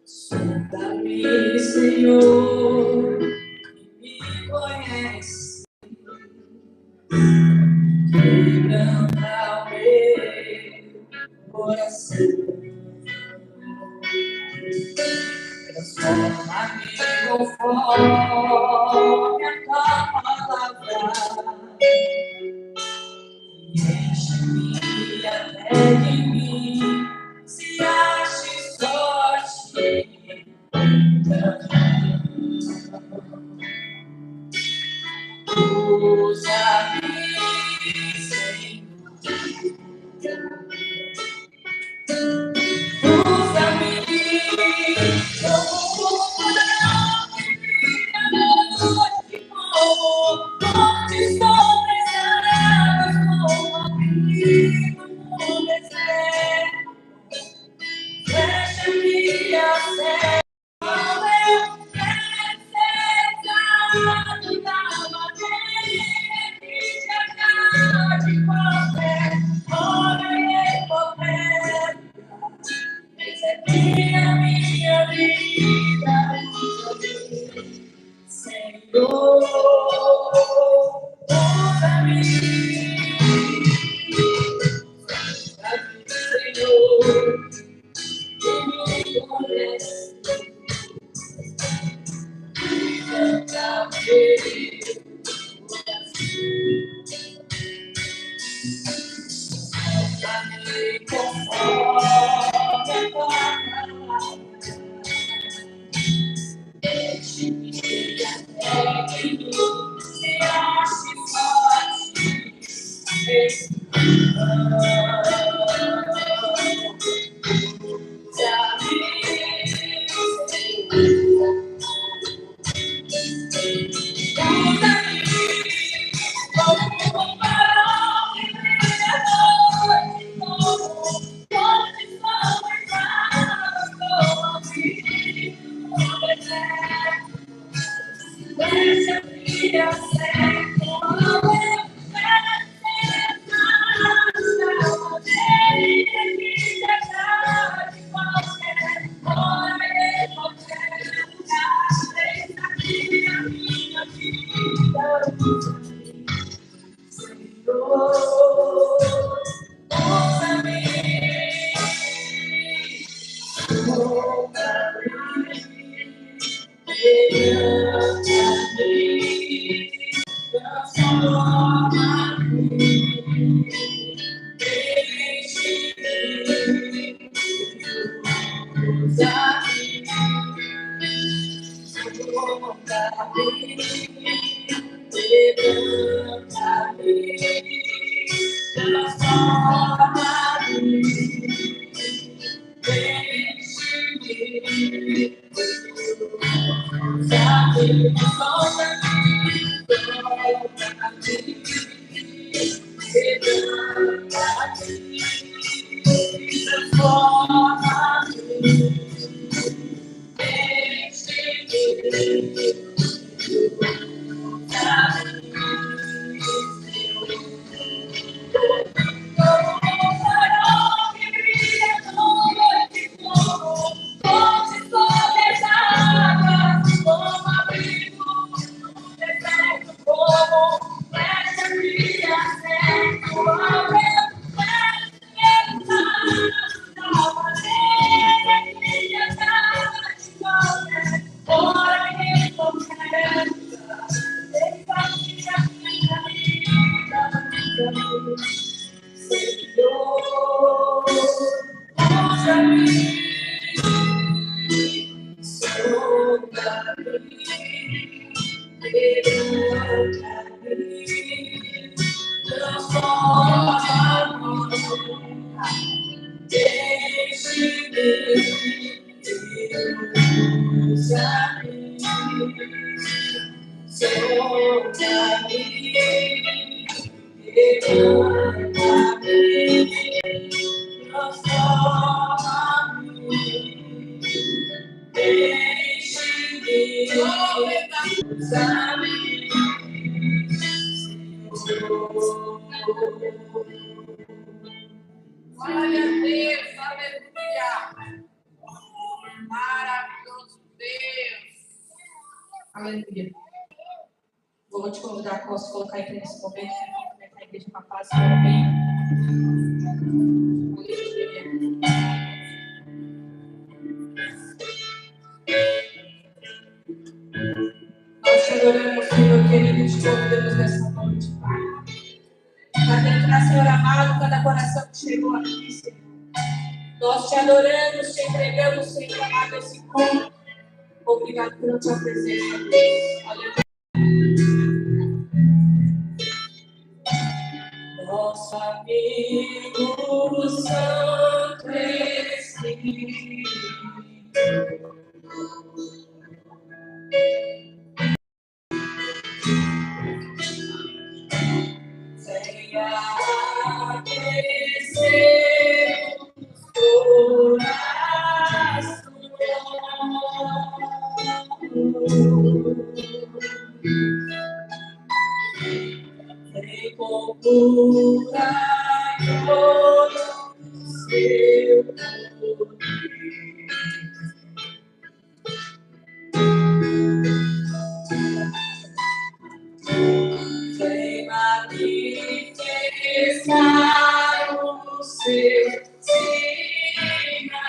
Sonda-me, Senhor, me conhece, quebranta o meu coração. Transforma-me conforme a tua palavra, enche-me até de mim, se aches forte. Usa-me, Senhor. Usa-me como noite onde sobre as águas, como abrigo no deserto. Fecha-me a céu, eu necessitado da maneira que chegar de qualquer hora e poder. Recebe a minha vida, Senhor, usa-me, Senhor, que me conhece, canta-me, conforme a tua palavra. Deixe-me até que se ache forte. Deixe-me usar-me. Glória a Deus, aleluia. Maravilhoso Deus. Aleluia. Vou te convidar, posso colocar aqui nesse momento, para a igreja com a paz e bem. Nós te adoramos, Senhor querido, te convidamos nessa noite, Pai. Para entrar, Senhor amado, cada coração que chegou aqui, Senhor. Nós te adoramos, te entregamos, Senhor amado, esse culto. Obrigado pela tua presença, Deus. Aleluia. Nosso amigo Santo Espírito, venha aquecer os corações. Vem com cura e todo seu poder. Vem manifestar o seu sinal.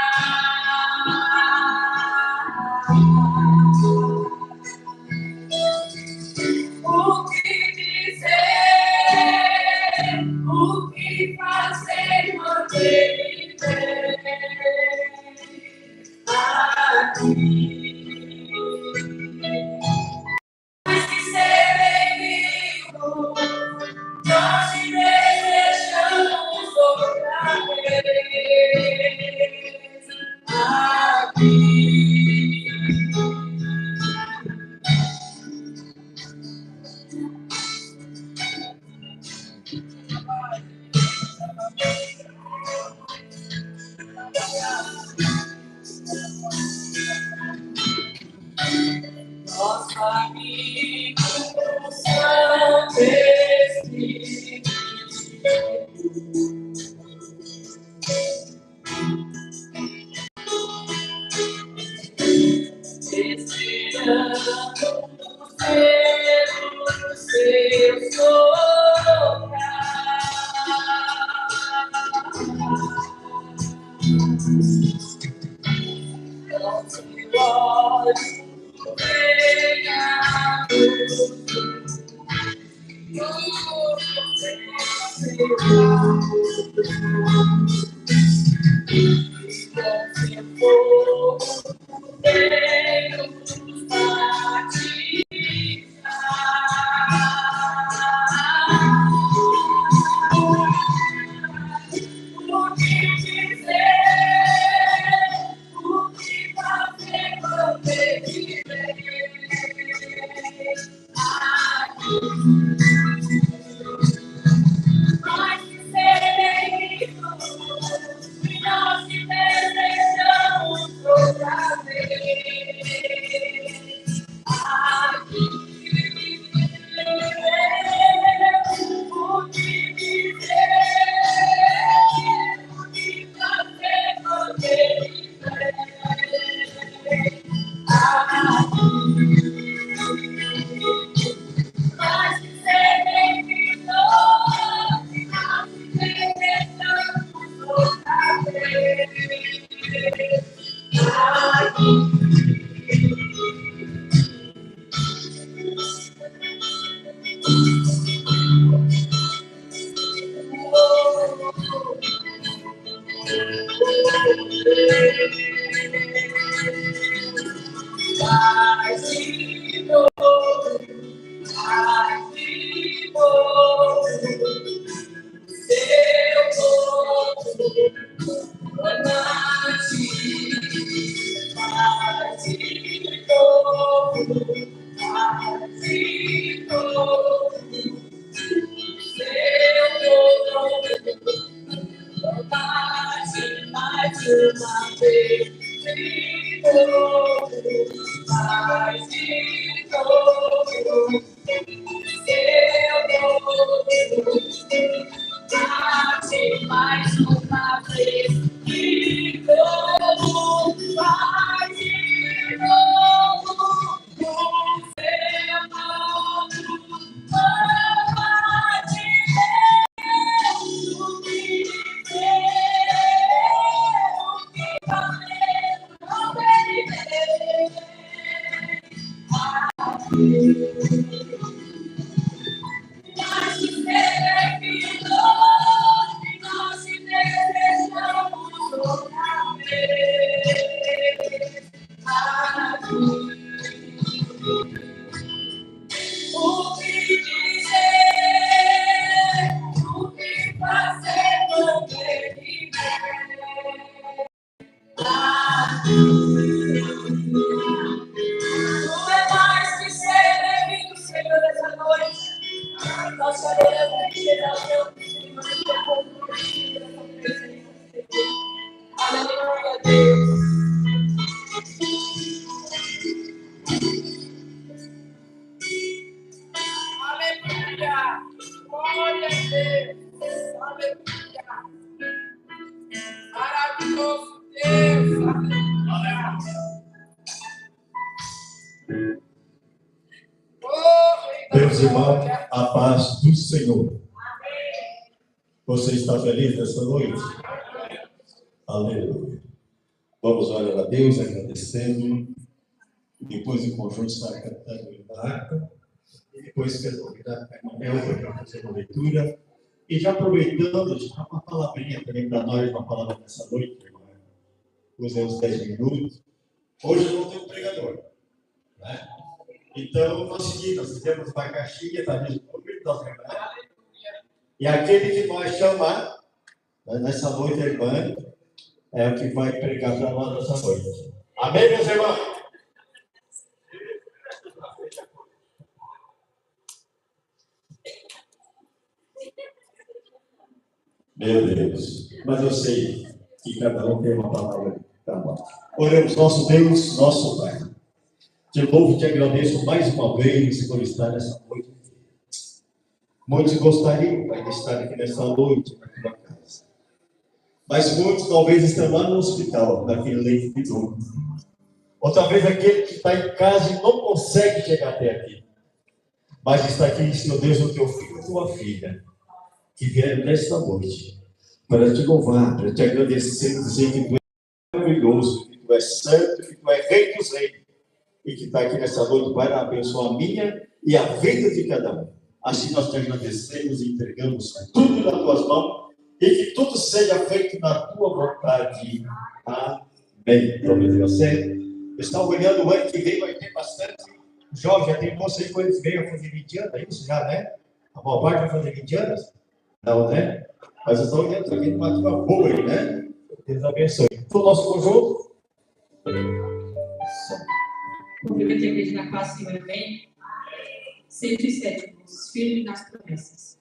O que dizer, o que fazer, poder viver aqui. Mas que ser bem-vindo, nós te desejamos outra vez aqui. Nosso amigo Santo Espírito, esperando pelo seu soprar. Nosso olho venha Mas te servimos, nós te desejamos outra vez aqui. O que dizer, o que fazer, não ter que ver. Tu é mais que ser bem-vindo, Senhor, essa noite. Nós te adoramos, te exaltamos, Senhor, e te compartilhamos essa presença, Senhor. Aleluia, Deus. Aleluia. Glória a Deus. Aleluia. Maravilhoso Deus. Aleluia. Meus irmãos, a paz do Senhor. Você está feliz nessa noite? Aleluia. Vamos orar a Deus, agradecendo. Depois o conjunto está cantando em barca. E depois convidar a Manuel para fazer uma leitura. E já aproveitando, já uma palavrinha também para nós, uma palavra nessa noite, irmão. Usei uns 10 minutos. Hoje eu não tenho pregador, né? Então, nós seguimos, nós fizemos uma caixinha, tá mesmo convite das irmãs. E aquele que nós chamar, nessa noite, a irmã, é o que vai pregar para nós nessa noite. Amém, meus irmãos? Meu Deus, mas eu sei que cada um tem uma palavra para nós. Oremos, nosso Deus, nosso Pai. Te louvo e te agradeço mais uma vez por estar nessa noite. Muitos gostariam, Pai, de estar aqui nessa noite, na tua casa. Mas muitos talvez estão lá no hospital, naquele leito de dor. Ou talvez aquele que está em casa e não consegue chegar até aqui. Mas está aqui, Senhor Deus, o teu filho e tua filha, que vieram nesta noite para te louvar, para te agradecer, dizer que tu és maravilhoso, que tu és santo, que tu és rei dos reis. E que está aqui nessa noite para abençoar a minha e a vida de cada um. Assim nós te agradecemos e entregamos tudo nas tuas mãos e que tudo seja feito na tua vontade. Amém. Promete você. Está olhando o ano que vem, vai ter bastante. Jorge, já tem moça aí quando eles veio a fazer 20 anos, é isso já, né? A maior parte vai fazer 20 anos? Não, né? Mas eu estou olhando aqui numa tua boa aí, né? Deus abençoe. Para o nosso conjunto. Cumprimento a igreja na paz, Senhor, amém? 107, os firmes nas promessas.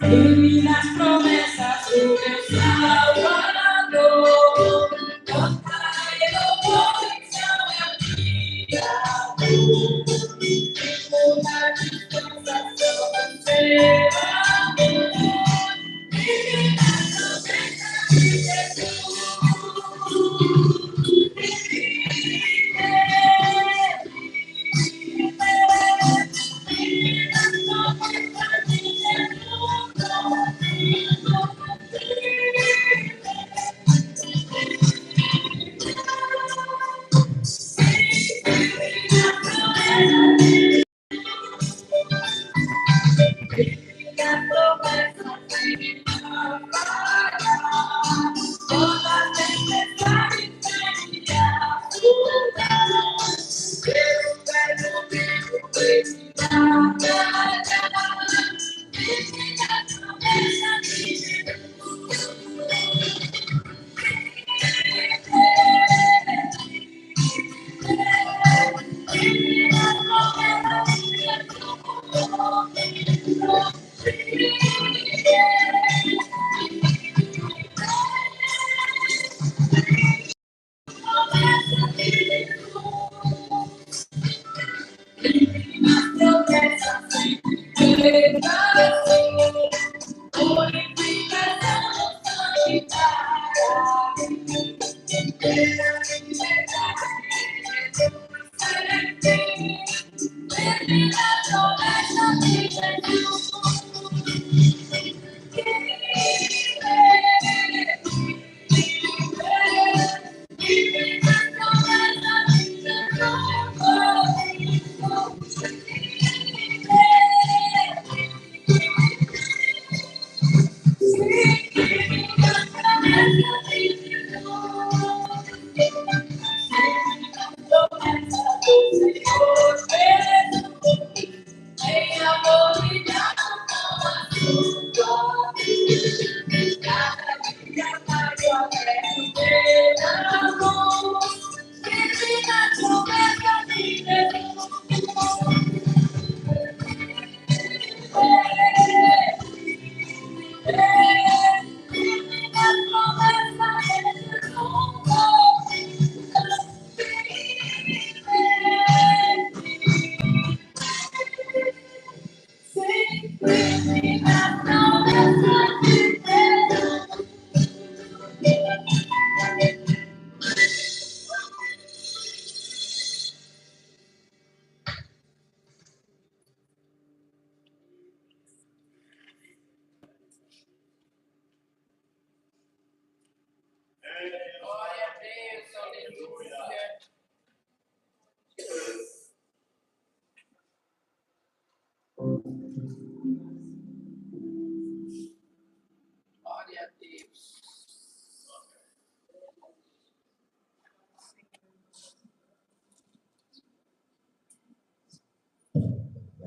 Firme nas promessas do meu Salvador, cantarei louvor em seu dia. Toda dispensação do seu amor, firme nas promessas de Jesus.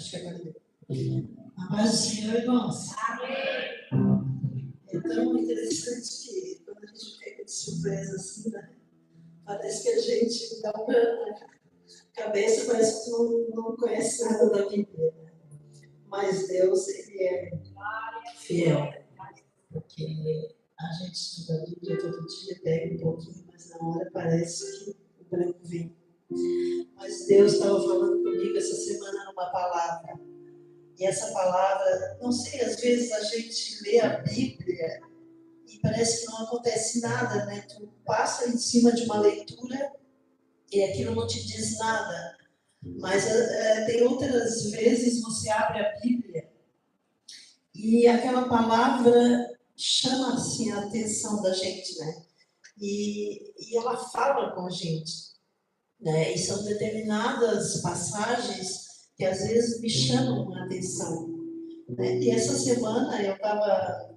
Acho que agora deu. A paz do Senhor, irmãos. É tão interessante que quando a gente pega de surpresa assim, né? Parece que a gente dá uma cabeça, parece que não conhece nada da Bíblia. Né? Mas Deus, Ele é fiel. Porque a gente estuda a Bíblia todo dia, pega um pouquinho, mas na hora parece que o branco vem. Mas Deus estava falando comigo essa semana numa palavra. E essa palavra, não sei, às vezes a gente lê a Bíblia e parece que não acontece nada, né? Tu passa em cima de uma leitura e aquilo não te diz nada. Mas tem outras vezes você abre a Bíblia e aquela palavra chama assim a atenção da gente, né? E ela fala com a gente, né? E são determinadas passagens que às vezes me chamam a atenção, né? E essa semana eu estava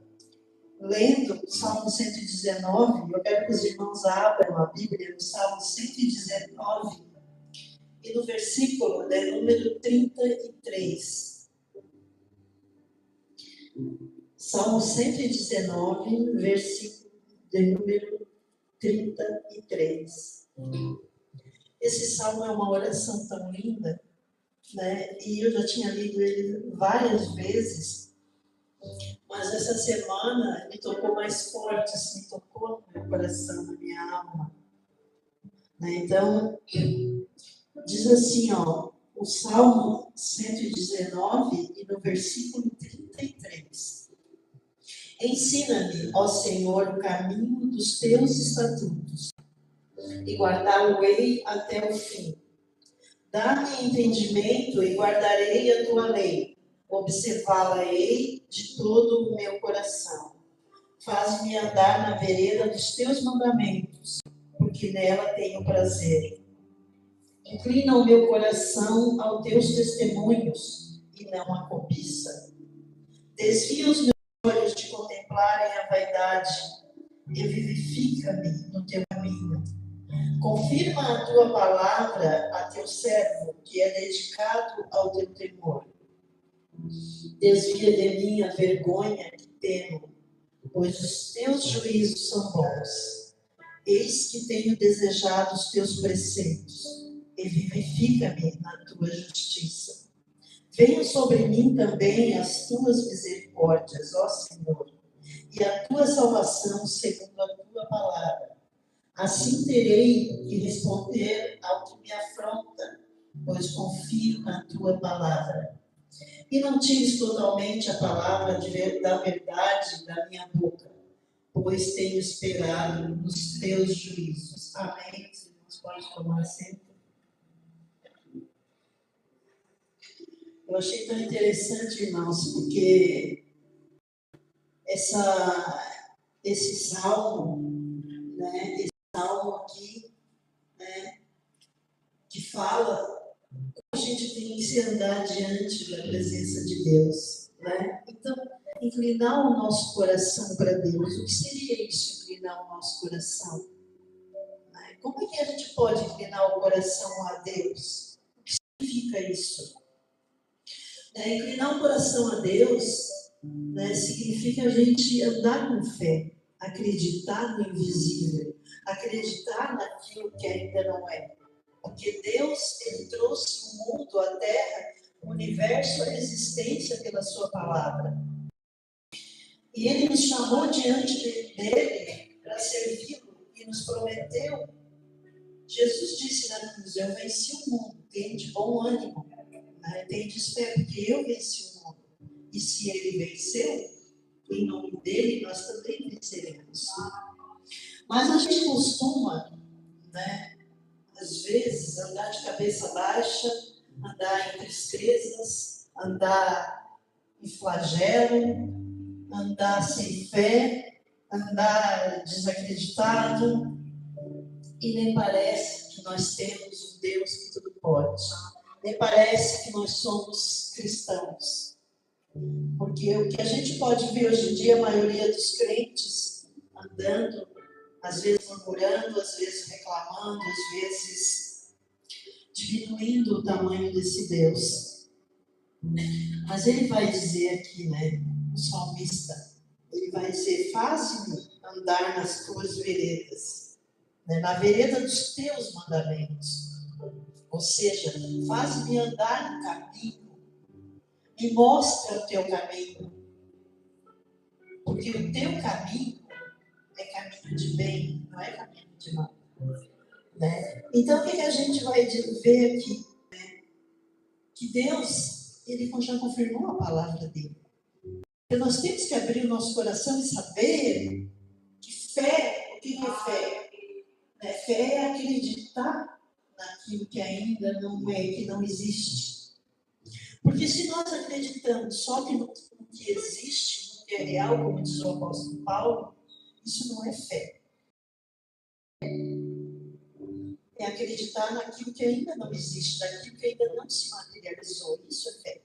lendo o Salmo 119, eu quero que os irmãos abram a Bíblia no Salmo 119 e no versículo, né, número 33. Salmo 119, versículo de número 33. Esse salmo é uma oração tão linda, né? E eu já tinha lido ele várias vezes, mas essa semana me tocou mais forte, assim, tocou no meu coração, na minha alma. Né? Então, diz assim, ó, o Salmo 119 e no versículo 33. Ensina-me, ó Senhor, o caminho dos teus estatutos, e guardá-lo-ei até o fim. Dá-me entendimento e guardarei a tua lei. Observá-la-ei de todo o meu coração. Faz-me andar na vereda dos teus mandamentos, porque nela tenho prazer. Inclina o meu coração aos teus testemunhos e não à cobiça. Desvia os meus olhos de contemplarem a vaidade e vivifica-me no teu caminho. Confirma a tua palavra a teu servo, que é dedicado ao teu temor. Desvia de mim a vergonha que temo, pois os teus juízos são bons. Eis que tenho desejado os teus preceitos, e vivifica-me na tua justiça. Venham sobre mim também as tuas misericórdias, ó Senhor, e a tua salvação segundo a tua palavra. Assim terei que responder ao que me afronta, pois confio na tua palavra. E não tires totalmente a palavra da verdade da minha boca, pois tenho esperado nos teus juízos. Amém. Os irmãos podem tomar assento. Eu achei tão interessante, irmãos, porque esse salmo, né, esse salmo aqui, né, que fala como a gente tem que se andar diante da presença de Deus, né? Então, inclinar o nosso coração para Deus. O que seria isso, inclinar o nosso coração? Né? Como é que a gente pode inclinar o coração a Deus? O que significa isso? Inclinar o coração a Deus, né, significa a gente andar com fé, acreditar no invisível, acreditar naquilo que ainda não é. Porque Deus, Ele trouxe o mundo, a terra, o universo, a existência pela sua palavra. E Ele nos chamou diante dele para servi-lo e nos prometeu. Jesus disse na cruz: eu venci o mundo, tem de bom ânimo, né? Tem de fé, porque eu venci o mundo. E se Ele venceu, em nome dele nós também venceremos. Mas a gente costuma, né, às vezes, andar de cabeça baixa, andar em tristezas, andar em flagelo, andar sem fé, andar desacreditado, e nem parece que nós temos um Deus que tudo pode. Nem parece que nós somos cristãos. Porque o que a gente pode ver hoje em dia, a maioria dos crentes andando, às vezes murmurando, às vezes reclamando, às vezes diminuindo o tamanho desse Deus. Mas ele vai dizer aqui, né, o salmista, ele vai dizer, faz-me andar nas tuas veredas, né, na vereda dos teus mandamentos. Ou seja, faz-me andar no caminho, me mostra o teu caminho, porque o teu caminho é caminho de bem, não é caminho de mal. Né? Então, o que a gente vai ver aqui? Que Deus, ele já confirmou a palavra dele. Então, nós temos que abrir o nosso coração e saber que fé, o que é fé? Né? Fé é acreditar naquilo que ainda não é, que não existe. Porque se nós acreditamos só no que existe, no que é real, como diz o apóstolo Paulo, isso não é fé. É acreditar naquilo que ainda não existe, naquilo que ainda não se materializou. Isso é fé.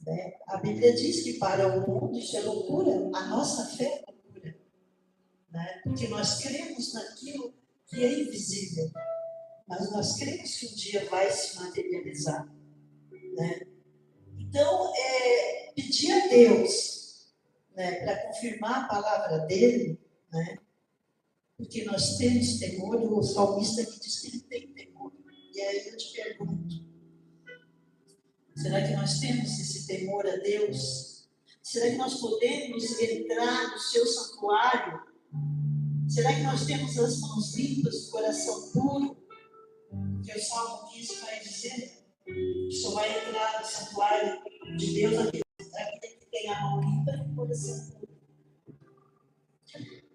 Né? A Bíblia diz que para o mundo isso é loucura, a nossa fé é loucura. Né? Porque nós cremos naquilo que é invisível, mas nós cremos que um dia vai se materializar. Né? Então, pedir a Deus, né, para confirmar a palavra dele, né, porque nós temos temor, o salmista aqui diz que ele tem temor. E aí eu te pergunto, será que nós temos esse temor a Deus? Será que nós podemos entrar no seu santuário? Será que nós temos as mãos limpas, o coração puro? Porque o Salmo 15 vai dizer que só vai entrar no santuário de Deus aquele que tem a mão limpa e o coração puro.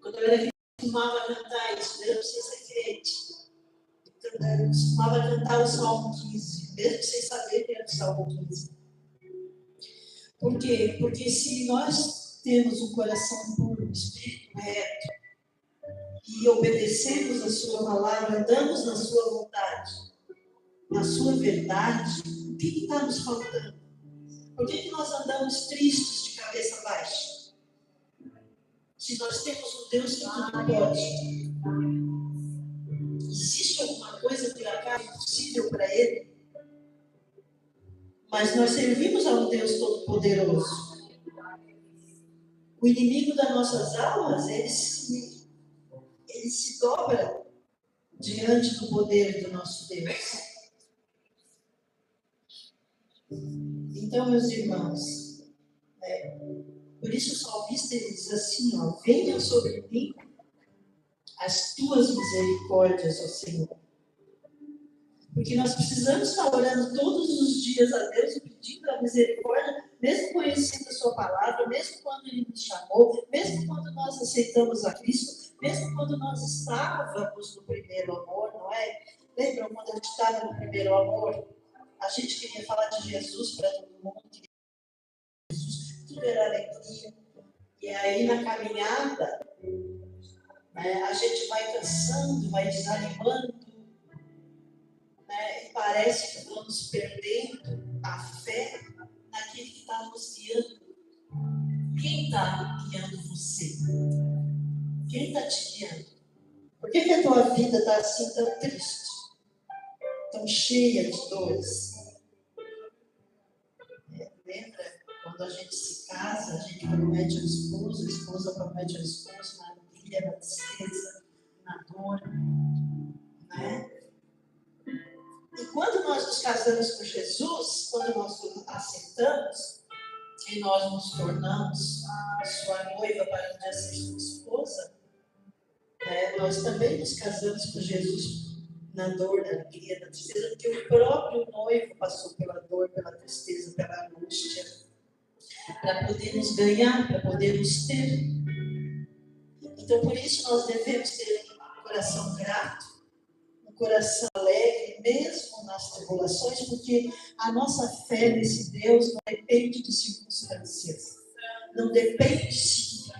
Quando eu era criança, eu costumava cantar isso, mesmo sem ser crente. Eu costumava cantar o Salmo 15, mesmo sem saber que era o Salmo 15. Por quê? Porque se nós temos um coração puro, um espírito reto, e obedecemos a sua palavra, andamos na sua vontade, na sua verdade, o que está nos faltando? Por que nós andamos tristes de cabeça baixa? Se nós temos um Deus que tudo pode, existe alguma coisa por acaso impossível para Ele? Mas nós servimos a um Deus todo-poderoso. O inimigo das nossas almas, ele se dobra diante do poder do nosso Deus. Então, meus irmãos, por isso o salmista ele diz assim, ó, venham sobre mim as tuas misericórdias, ó Senhor. Porque nós precisamos estar orando todos os dias a Deus e pedindo a misericórdia, mesmo conhecendo a sua palavra, mesmo quando Ele nos chamou, mesmo quando nós aceitamos a Cristo, mesmo quando nós estávamos no primeiro amor, não é? Lembram quando a gente estava no primeiro amor? A gente queria falar de Jesus para todo mundo, queria Jesus, tudo era alegria. E aí na caminhada, né, a gente vai cansando, vai desanimando, né, e parece que vamos perdendo a fé naquele que está nos guiando. Quem está guiando você? Quem está te guiando? Por que a tua vida está assim tão triste? Tão cheia de dores? Lembra quando a gente se casa, a gente promete ao esposo, a esposa promete ao esposo na alegria, na tristeza, na dor, né? E quando nós nos casamos com Jesus, quando nós o aceitamos, e nós nos tornamos sua noiva para um dia ser sua esposa, nós também nos casamos com Jesus na dor, na alegria, na tristeza, porque o próprio noivo passou pela dor, pela tristeza, pela angústia, para poder nos ganhar, para poder nos ter. Então, por isso nós devemos ter um coração grato, um coração alegre, mesmo nas tribulações, porque a nossa fé nesse Deus não depende de circunstâncias. Não depende se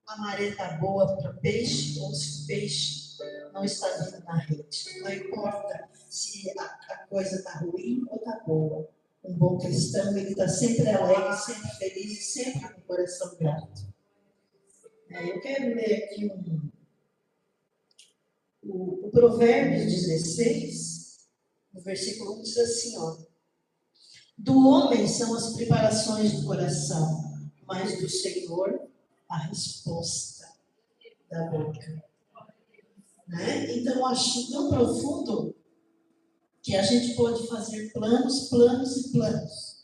a maré está boa para o peixe ou se o peixe não está vindo na rede. Não importa se a coisa está ruim ou está boa. Um bom cristão, ele está sempre alegre, sempre feliz e sempre com o coração grato. Eu quero ler aqui o Provérbios 16, no versículo 1, diz assim, ó. Do homem são as preparações do coração, mas do Senhor a resposta da boca. Né? Então, eu acho tão profundo que a gente pode fazer planos, planos e planos.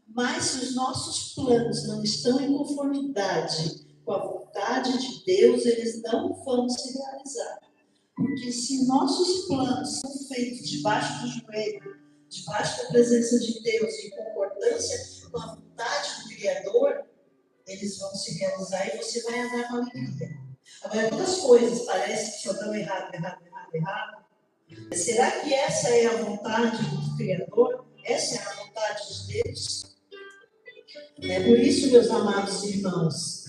Mas se os nossos planos não estão em conformidade com a vontade de Deus, eles não vão se realizar. Porque se nossos planos são feitos debaixo do joelho, debaixo da presença de Deus, em concordância com a vontade do Criador, eles vão se realizar e você vai andar com alegria. Agora, quando as coisas parecem que só dão errado, será que essa é a vontade do Criador? Essa é a vontade de Deus? É por isso, meus amados irmãos,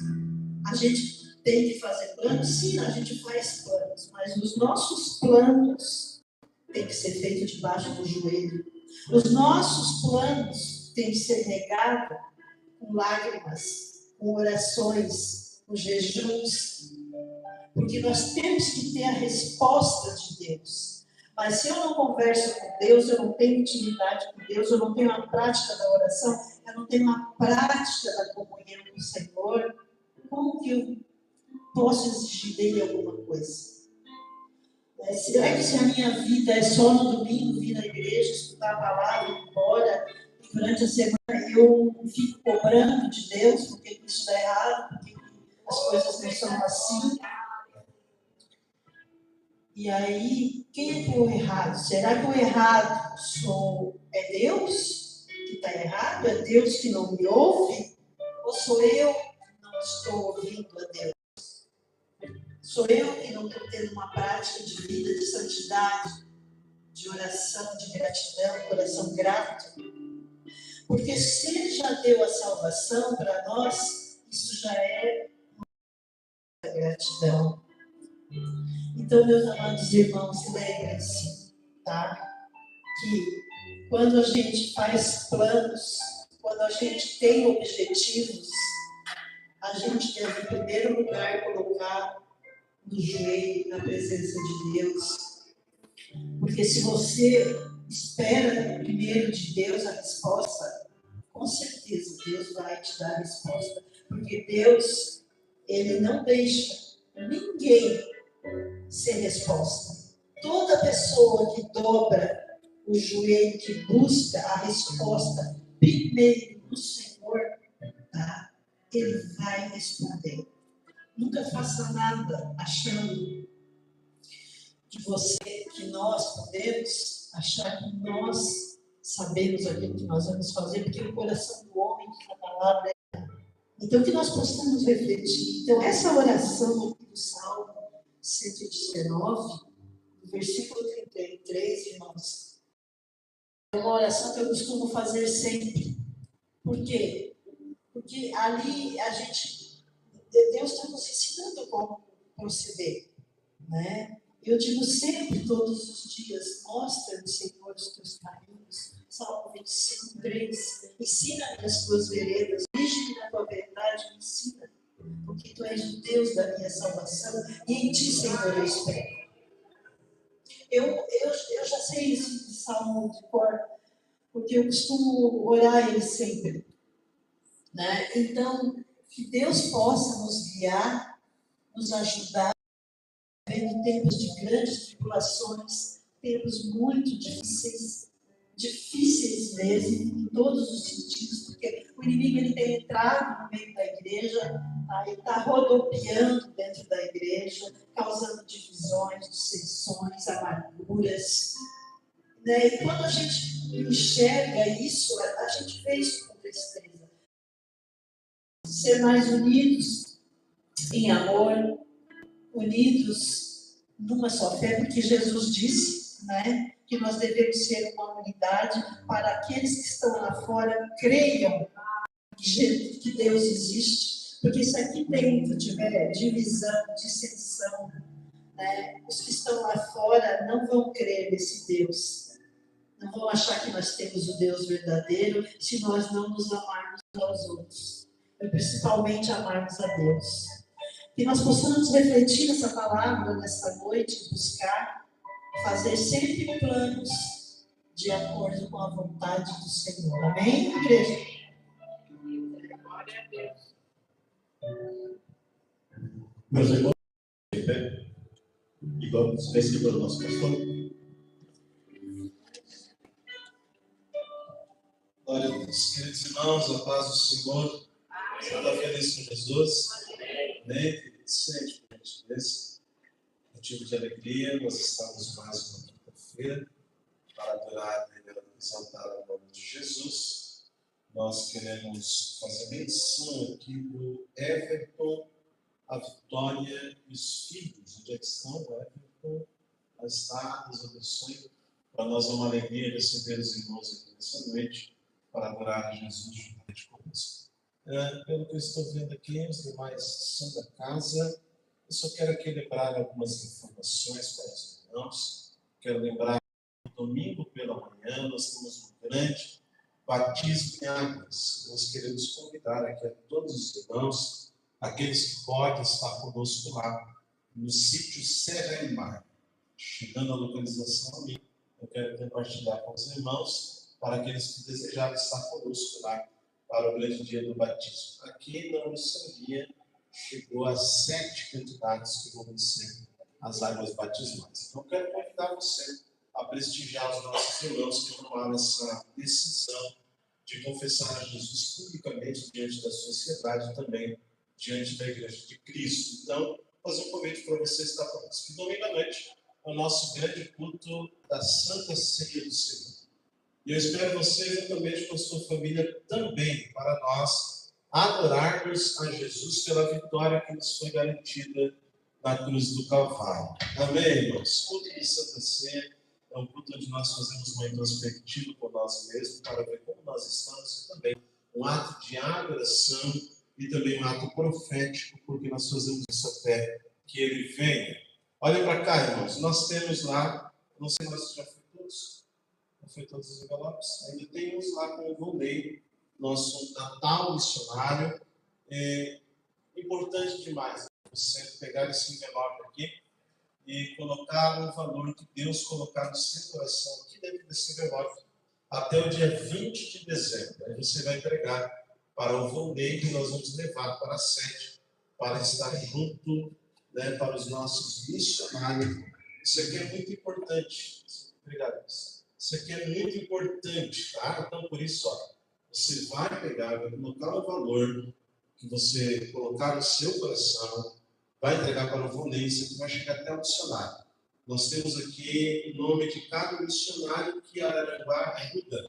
a gente tem que fazer planos? Sim, a gente faz planos, mas os nossos planos têm que ser feitos debaixo do joelho. Os nossos planos têm que ser regados com lágrimas, com orações, com jejuns, porque nós temos que ter a resposta de Deus. Mas se eu não converso com Deus, eu não tenho intimidade com Deus, eu não tenho a prática da oração, eu não tenho a prática da comunhão com o Senhor, como que eu posso exigir dele alguma coisa? Será que se a minha vida é só no domingo, vir na igreja, escutar a palavra, ir embora, e durante a semana eu fico cobrando de Deus, porque isso está errado, porque as coisas não são assim? E aí, quem é o errado? Será que o errado é Deus que está errado? É Deus que não me ouve? Ou sou eu que não estou ouvindo a Deus? Sou eu que não estou tendo uma prática de vida, de santidade, de oração, de gratidão, coração grato? Porque se Ele já deu a salvação para nós, isso já é uma gratidão. Então, meus amados irmãos, lembrem-se, tá? Que quando a gente faz planos, quando a gente tem objetivos, a gente deve, em primeiro lugar, colocar no joelho, na presença de Deus. Porque se você espera primeiro de Deus a resposta, com certeza Deus vai te dar a resposta. Porque Deus, Ele não deixa ninguém sem resposta. Toda pessoa que dobra o joelho, que busca a resposta primeiro do Senhor, tá? Ele vai responder. Nunca faça nada achando que nós podemos, achar que nós sabemos aquilo que nós vamos fazer, porque o coração do homem, que a palavra é. Então, que nós possamos refletir. Então, essa oração aqui do Salmo 119, no versículo 33, irmãos, é uma oração que eu costumo fazer sempre. Por quê? Porque ali Deus está nos ensinando como proceder, né? Eu digo sempre, todos os dias, mostra-me, Senhor, os teus caminhos. Salmo 25, 3. Ensina-me as tuas veredas, dirige-me na tua verdade, me ensina, porque tu és o Deus da minha salvação, e em ti, Senhor, eu espero. Eu já sei esse salmo de cor, porque eu costumo orar ele sempre, né? Então, que Deus possa nos guiar, nos ajudar, vendo tempos de grandes tribulações, tempos muito difíceis mesmo, em todos os sentidos, porque o inimigo ele tem entrado no meio da igreja, ele está rodopiando dentro da igreja, causando divisões, dissensões, amarguras, né? E quando a gente enxerga isso, a gente vê isso com tristeza. Ser mais unidos em amor, unidos numa só fé, porque Jesus disse, né, que nós devemos ser uma unidade para aqueles que estão lá fora creiam que Deus existe, porque se aqui dentro tiver divisão, dissensão, né, os que estão lá fora não vão crer nesse Deus, não vão achar que nós temos o Deus verdadeiro se nós não nos amarmos uns aos outros, e principalmente amarmos a Deus. Que nós possamos refletir nessa palavra nesta noite, buscar, fazer sempre planos de acordo com a vontade do Senhor. Amém, igreja? Glória a Deus. Meus irmãos, e vamos receber o nosso pastor. Glória a Deus. Queridos irmãos, a paz do Senhor. Você está feliz com Jesus? Amém? Sente, por gentileza. Motivo de alegria, nós estamos mais uma quinta-feira para adorar e exaltar o nome de Jesus. Nós queremos fazer menção aqui do Everton, a Vitória e os filhos. Onde é que estão? O Everton, a está, Deus abençoe. Para nós é uma alegria receber os irmãos aqui nessa noite para adorar a Jesus juntamente conosco. Pelo que eu estou vendo aqui, os demais são da casa. Eu só quero aqui lembrar algumas informações para os irmãos. Quero lembrar que no domingo pela manhã nós temos um grande batismo em águas. Nós queremos convidar aqui a todos os irmãos, aqueles que podem estar conosco lá no sítio Serra e Mar. Chegando à localização ali, eu quero compartilhar com os irmãos para aqueles que desejarem estar conosco lá para o grande dia do batismo. Aqui na Unissanguia chegou a 7 candidatos que vão vencer as águas batismais. Então, quero convidar você a prestigiar os nossos irmãos que tomaram essa decisão de confessar a Jesus publicamente diante da sociedade e também diante da Igreja de Cristo. Então, fazer um convite para você estar conosco. Domingo à noite é o nosso grande culto da Santa Ceia do Senhor. E eu espero você, juntamente com a sua família, também, para nós adorarmos a Jesus pela vitória que nos foi garantida na cruz do Calvário. Amém, irmãos? O culto de Santa Ceia é um culto onde nós fazemos uma introspectiva com nós mesmos para ver como nós estamos, e também um ato de adoração e também um ato profético, porque nós fazemos essa fé que Ele venha. Olha para cá, irmãos, nós temos lá, não sei se já foi todos, não foi todos os envelopes, ainda tem uns lá com o Volney, nosso Natal missionário. É importante demais você pegar esse envelope aqui e colocar um valor que Deus colocar no seu coração aqui dentro desse envelope até o dia 20 de dezembro. Aí você vai entregar para o Volney que nós vamos levar para a sede para estar junto, né, para os nossos missionários. Isso aqui é muito importante. Obrigado. Isso aqui é muito importante, tá? Então, por isso, ó, você vai pegar, vai colocar o valor que você colocar no seu coração, vai entregar para o Volney, isso aqui vai chegar até o missionário. Nós temos aqui o nome de cada missionário que Araranguá ajuda.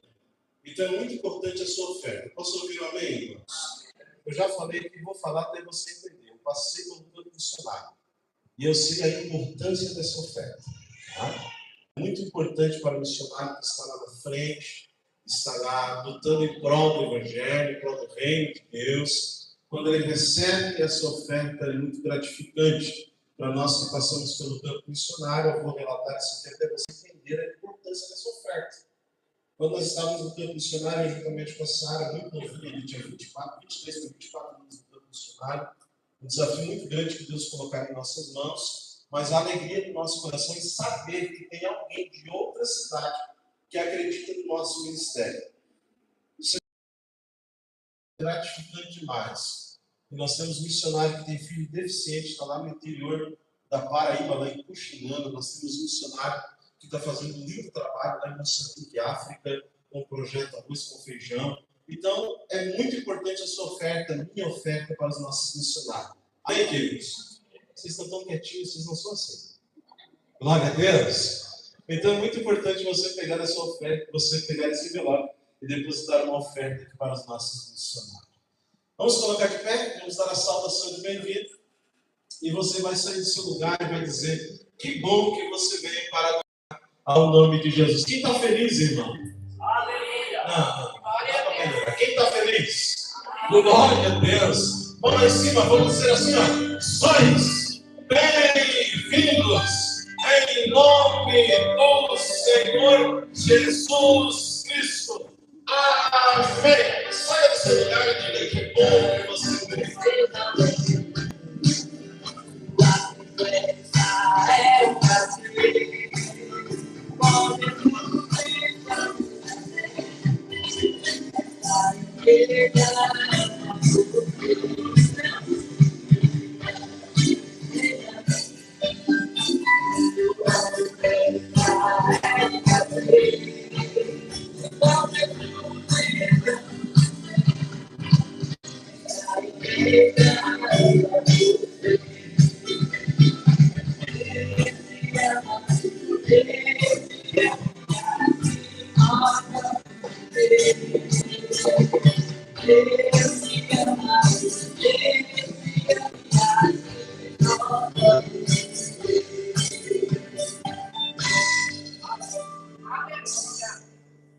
Então, é muito importante a sua oferta. Posso ouvir um amém, irmãos? Eu já falei que vou falar até você entender. Eu passei pelo plano missionário. E eu sei a importância dessa oferta. Tá? É muito importante para o missionário que está lá na frente, está lá lutando em prol do Evangelho, em prol do Reino de Deus. Quando ele recebe essa oferta, é muito gratificante. Para nós que passamos pelo campo missionário, eu vou relatar isso aqui até você entender a importância dessa oferta. Quando nós estávamos no campo missionário, juntamente com a Sara, muito novinha, ele tinha 23 para 24 anos no campo missionário, um desafio muito grande que Deus colocar em nossas mãos, mas a alegria do nosso coração em saber que tem alguém de outra cidade que acredita no nosso ministério. Isso é gratificante demais. E nós temos um missionário que tem filho deficiente, está lá no interior da Paraíba, lá em Puxinana. Nós temos um missionário que está fazendo um lindo trabalho lá em Moçambique, África, com o projeto Arroz com Feijão. Então, é muito importante a sua oferta, minha oferta para os nossos missionários. Amém, queridos? Vocês estão tão quietinhos, vocês não são assim. Glória a Deus. Então, é muito importante você pegar essa oferta, você pegar esse envelope e depositar uma oferta aqui para os nossos missionários. Vamos colocar de pé, vamos dar a saudação de bem-vindo. E você vai sair do seu lugar e vai dizer: que bom que você veio para adorar ao nome de Jesus. Quem está feliz, irmão? Aleluia. Não. Quem está feliz? Glória a Deus. Vamos lá em cima, vamos dizer assim, ó. Sois bem-vindos em nome do Senhor Jesus Cristo. Amém. Saia do seu lugar e diga: que bom que você veio. É um prazer.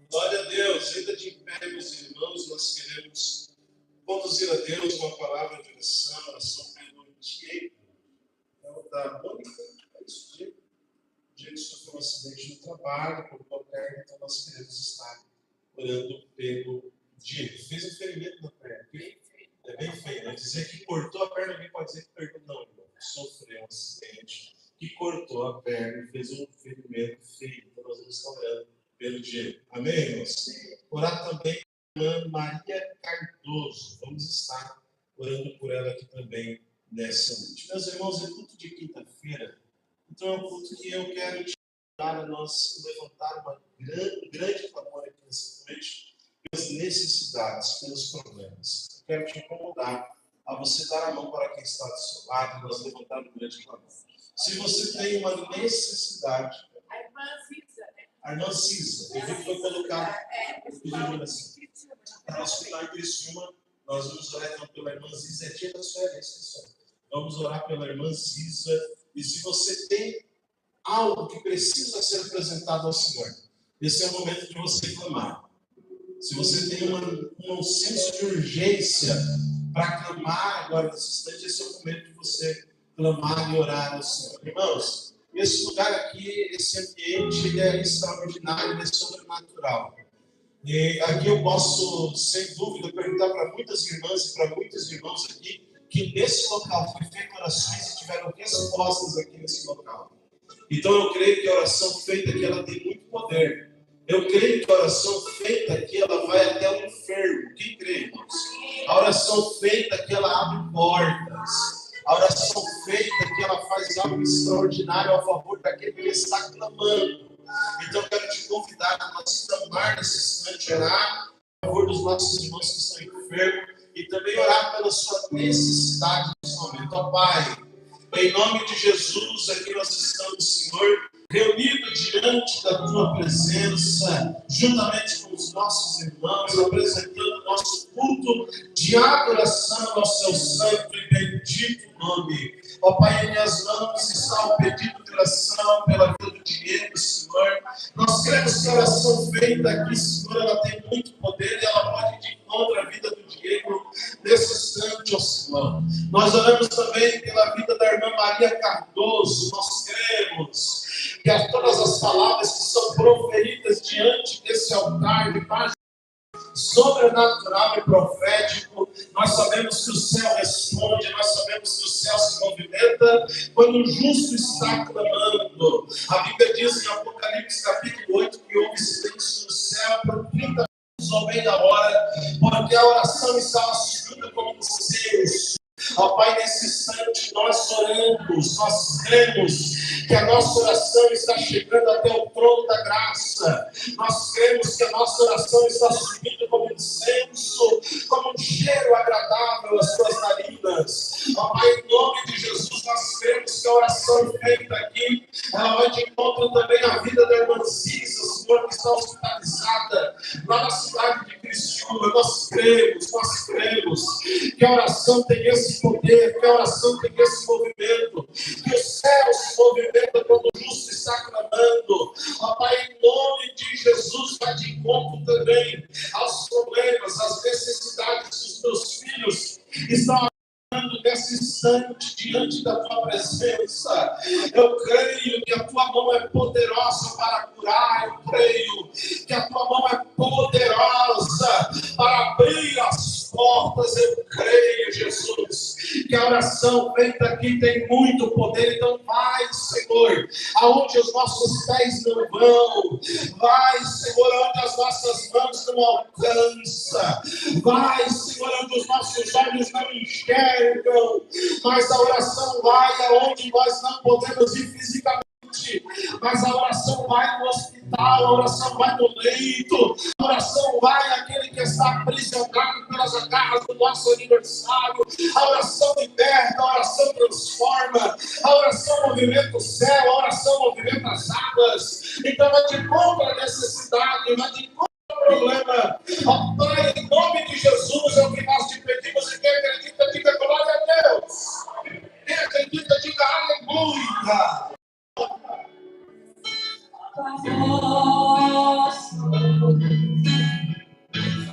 Glória a Deus, ainda de pé, meus irmãos, nós queremos conduzir a Deus uma palavra de oração, oração pelo Diego, da Mônica, é isso, Diego? O Diego sofreu um acidente no trabalho, cortou a perna, então nós queremos estar orando pelo Diego. Fez um ferimento na perna, é bem feio, né? Dizer que cortou a perna, alguém pode dizer que perdeu, não, irmão. Sofreu um acidente, que cortou a perna e fez um ferimento feio, então nós vamos estar orando pelo Diego. Amém, irmãos? Orar também pela irmã Maria Cardoso. Vamos estar orando por ela aqui também nessa noite. Meus irmãos, é culto de quinta-feira. Então é um culto que eu quero te ajudar a nós levantar uma grande clamor aqui nessa noite pelas necessidades, pelos problemas. Eu quero te incomodar a você dar a mão para quem está do seu lado e nós levantarmos um grande clamor. Se você tem uma necessidade, a irmã Cisa, eu vi que foi colocado para hospital em Criciúma, nós vamos orar então pela irmã Cisa, é dia das férias, vamos orar pela irmã Cisa, e se você tem algo que precisa ser apresentado ao Senhor, esse é o momento de você clamar. Se você tem um senso de urgência para clamar agora nesse instante, esse é o momento de você clamar e orar ao Senhor. Irmãos, esse lugar aqui, esse ambiente, ele é extraordinário, ele é sobrenatural. E aqui eu posso, sem dúvida, perguntar para muitas irmãs e para muitos irmãos aqui, que nesse local foi feita orações e tiveram respostas aqui nesse local. Então eu creio que a oração feita aqui, ela tem muito poder. Eu creio que a oração feita aqui, ela vai até o enfermo. Quem crê, irmãos? A oração feita aqui, ela abre portas. A oração feita que ela faz algo extraordinário a favor daquele que está clamando. Então eu quero te convidar a nós clamar nesse instante, orar a favor dos nossos irmãos que estão enfermos e também orar pela sua necessidade nesse momento. Ó Pai, em nome de Jesus, aqui nós estamos, Senhor, reunidos diante da Tua presença, juntamente com os nossos irmãos, apresentando o nosso culto de adoração ao Seu santo e bendito nome. Ó Pai, em minhas mãos está o pedido de oração pela vida do Diego, Senhor. Nós cremos que a oração feita aqui, Senhor, ela tem muito poder e ela pode ir de encontro à vida do Diego nesse instante, ó Senhor. Nós oramos também pela vida da irmã Maria Cardoso. Nós cremos que todas as palavras que são proferidas diante desse altar de paz sobrenatural e profético, nós sabemos que o céu responde, nós sabemos que o céu se movimenta quando o justo está clamando. A Bíblia diz em Apocalipse capítulo 8 que houve silêncio no céu por 30 minutos ou meia hora, porque a oração estava subindo como os céus. Ó Pai, nesse instante nós oramos, nós cremos que a nossa oração está chegando até o trono da graça. Nós cremos que a nossa oração está subindo como incenso, como um cheiro agradável às tuas narinas. Ó Pai, em nome de Jesus, nós cremos que a oração feita aqui, ela vai de encontro também à vida da irmã Cisa, Senhor, que está hospitalizada lá na cidade de Criciúma. Nós cremos que a oração tem esse poder, que a oração tem esse movimento, que o céu se movimenta quando o justo está clamando. Ó Pai, em nome de Jesus, vai de encontro também aos problemas, às necessidades dos teus filhos que estão nesse instante diante da tua presença. Eu creio que a tua mão é poderosa para curar. Eu creio que a tua mão é poderosa para abrir as portas. Eu creio, Jesus, que a oração feita aqui tem muito poder. Então vai, Senhor, aonde os nossos pés não vão, vai, Senhor, aonde as nossas mãos não alcança. Vai, Senhor, onde os nossos olhos não enxergam, mas a oração vai aonde nós não podemos ir fisicamente. Mas a oração vai no hospital, a oração vai no leito, a oração vai àquele que está aprisionado pelas agarras do nosso aniversário. A oração liberta, a oração transforma, a oração movimenta o céu, a oração movimenta as águas. Então vai de conta a necessidade, vai de conta ao problema. Ó Pai, em nome de Jesus é o que nós te pedimos, e quem acredita, diga glória a Deus. Quem acredita, diga aleluia.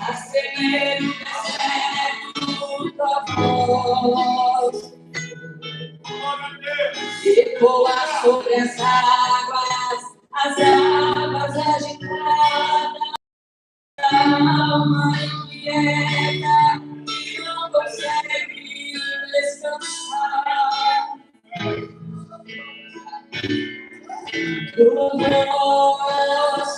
Aceler o deserto, tua voz ecoa sobre as águas agitadas, alma inquieta que não consegue descansar. Tua voz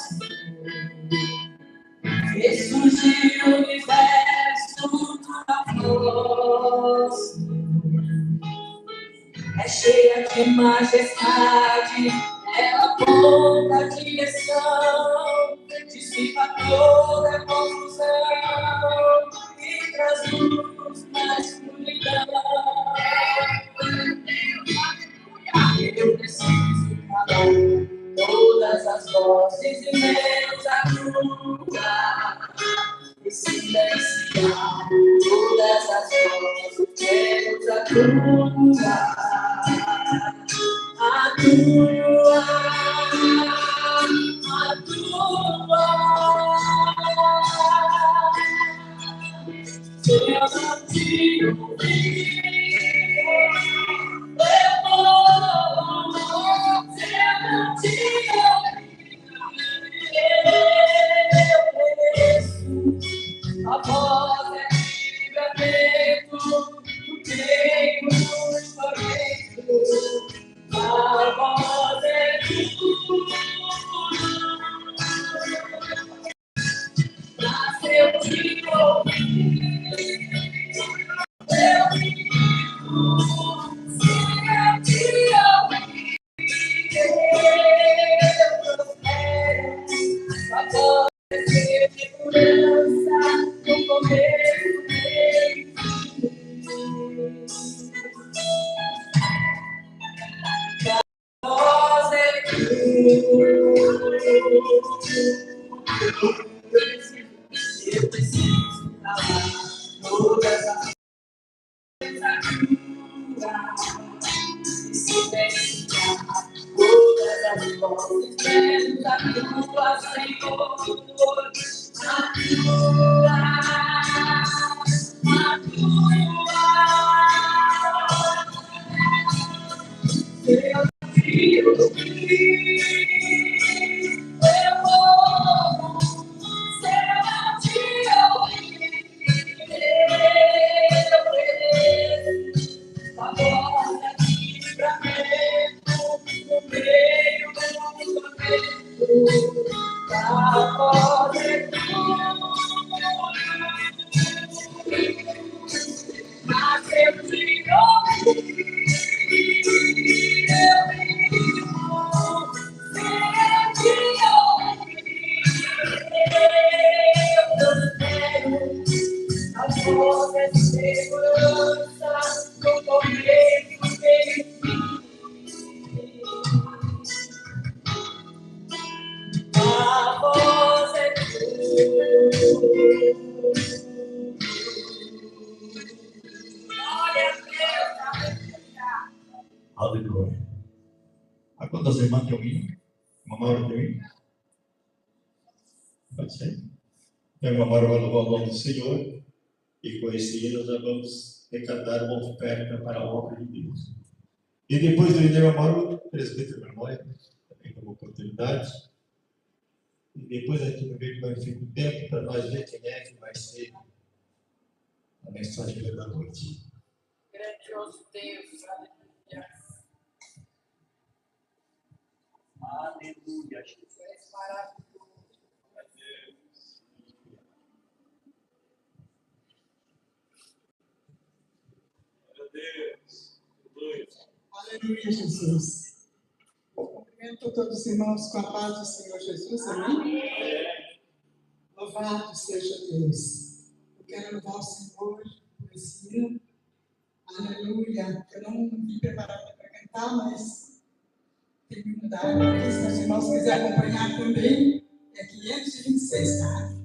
fez surgir o universo, tua voz é cheia de majestade, ela aponta a direção, dissipa toda a confusão e traz luz na escuridão. Eu preciso calar todas as vozes e meus ajuda e silenciar todas as vozes meus ajuda. Se eu não te ouvir, eu vou. Se eu não te ouvir, eu pereço. A voz é livramento, o treino nos tormentos. A voz é tudo. Mas eu te ouvir, eu vivo. Se eu te ouvir, eu prospero. A voz é segurança no começo, meio e fim. A voz é tudo. Eu preciso calar todas as coisas ajuda e silenciar todas as vozes menos a tua, Senhor. Eu vou, se eu não te ouvir, eu pereço. A voz de livramento no meio do tormento. A voz é tudo. Mas eu te ouvi, eu vivo. Se eu te ouvir, eu prospero. A voz é segurança no começo, meio e fim. A voz é tudo. Glória a Deus, aleluia. Aleluia. A quantas irmãs tem alguém? Uma Maura tem alguém? Pode ser? Então, uma Maura vai louvar o nome do Senhor. E com esse hino nós vamos arrecadar uma oferta para a obra de Deus. E depois do hino, eu moro o presbítero Memória, também como oportunidade. E depois a gente vê como fica o tempo para nós ver quem é que vai ser a mensagem da noite. Grandioso Deus, aleluia. Aleluia, Jesus. Tu és maravilhoso. Aleluia, Jesus. Cumprimento todos os irmãos com a paz do Senhor Jesus, amém? Louvado seja Deus. Eu quero louvar o Senhor por esse hino. Aleluia. Eu não vim preparada para cantar, mas tem que mudar. Se os irmãos quiserem acompanhar também, é 526, tá?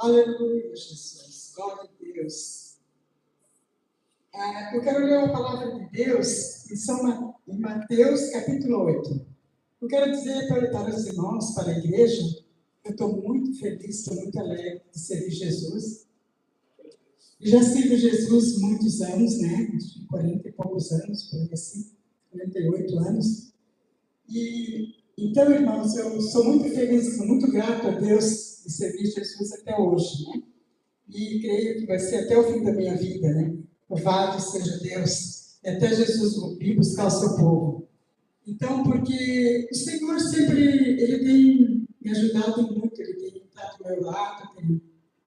Aleluia, Jesus. Glória a Deus. Eu quero ler a palavra de Deus em Mateus, capítulo 8. Eu quero dizer para os irmãos, para a igreja, eu estou muito feliz, estou muito alegre de servir Jesus. Eu já sirvo Jesus muitos anos, né? 40 e poucos anos, por aí assim, 48 anos. E, então, irmãos, eu sou muito feliz, sou muito grato a Deus de servir Jesus até hoje, né? E creio que vai ser até o fim da minha vida, né? Louvado seja Deus, e até Jesus vir buscar o seu povo. Então, porque o Senhor sempre, Ele tem me ajudado muito, Ele tem estado do meu lado,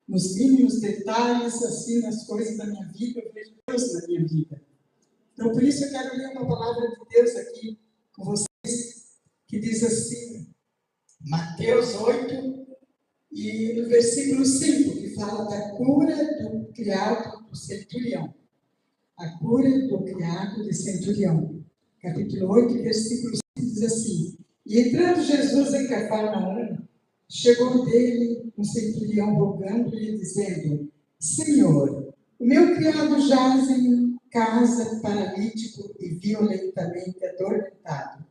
nos mínimos detalhes, assim, nas coisas da minha vida, eu vejo Deus na minha vida. Então, por isso eu quero ler uma palavra de Deus aqui com vocês, que diz assim, Mateus 8, e no versículo 5, que fala da cura do criado do centurião. A cura do criado de centurião. Capítulo 8, versículo 5 diz assim, e entrando Jesus em Cafarnaum, chegou dele um centurião rogando-lhe, dizendo, Senhor, o meu criado jaz em casa paralítico e violentamente atormentado.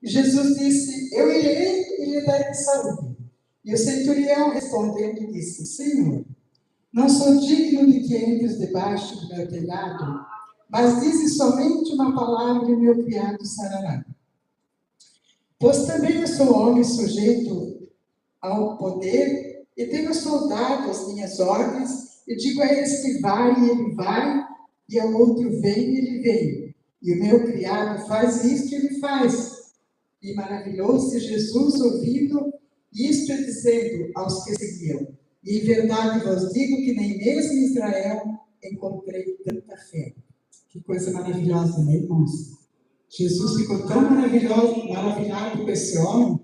E Jesus disse, eu irei e lhe darei saúde. E o centurião respondendo disse, Senhor, não sou digno de que entres debaixo do meu telhado, mas dize somente uma palavra e o meu criado sarará. Pois também eu sou homem sujeito ao poder e tenho soldado as minhas ordens, e digo a este vai e ele vai, e ao outro vem e ele vem. E o meu criado faz isto e ele faz. E maravilhou-se Jesus ouvindo isto e dizendo aos que seguiam, e em verdade vos digo que nem mesmo em Israel encontrei tanta fé. Que coisa maravilhosa, né, irmãos? Jesus ficou tão maravilhado com esse homem,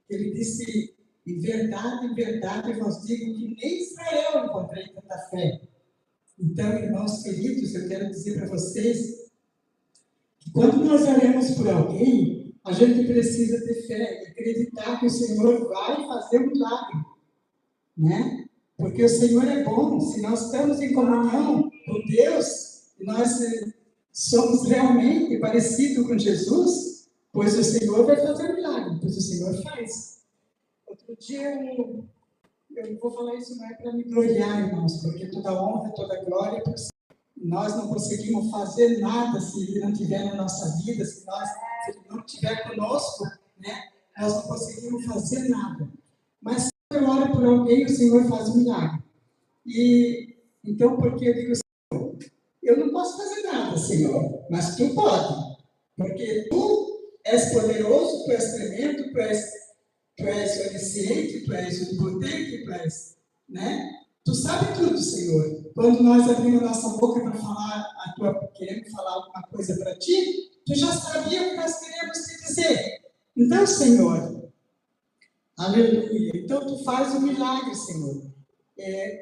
que ele disse, em verdade vos digo que nem em Israel encontrei tanta fé. Então, irmãos queridos, eu quero dizer para vocês que quando nós oramos por alguém, a gente precisa ter fé, acreditar que o Senhor vai fazer um milagre, né? Porque o Senhor é bom. Se nós estamos em comunhão com Deus, e nós somos realmente parecidos com Jesus, pois o Senhor vai fazer um milagre, pois o Senhor faz. Outro dia eu vou falar isso não é para me gloriar, irmãos, porque toda honra, toda glória é para o Senhor. Nós não conseguimos fazer nada se Ele não estiver na nossa vida, se Ele não estiver conosco, né? Nós não conseguimos fazer nada. Mas se eu oro por alguém, o Senhor faz um milagre. E então, porque eu digo, Senhor, eu não posso fazer nada, Senhor, mas Tu pode, porque Tu és poderoso, Tu és tremendo, Tu és onisciente, Tu és onipotente, Tu és, né? Tu sabe tudo, Senhor. Quando nós abrimos nossa boca para falar, queremos falar alguma coisa para Ti, Tu já sabia o que nós queremos te dizer. Então, Senhor, aleluia. Então, Tu faz um milagre, Senhor.